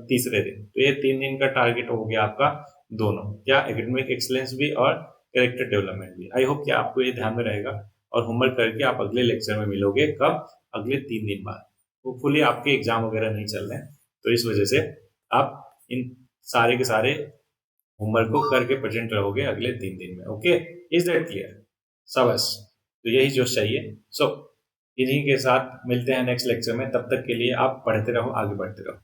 तीसरे दिन। तो ये 3 दिन का टारगेट हो गया आपका दोनों, क्या, एकेडमिक एक्सीलेंस भी और कैरेक्टर डेवलपमेंट भी। आई होप कि आपको ये ध्यान में रहेगा और होमवर्क करके आप अगले लेक्चर में मिलोगे। कब? अगले 3 दिन बाद। होपफुली आपके एग्जाम वगैरह नहीं चल रहे हैं, तो इस वजह से आप इन सारे के सारे होमवर्क को करके प्रेजेंट रहोगे अगले 3 दिन में। Okay, is that clear? सबस, तो यही जो चाहिए। सो इन्हीं के साथ मिलते हैं नेक्स्ट लेक्चर में। तब तक के लिए आप पढ़ते रहो, आगे बढ़ते रहो।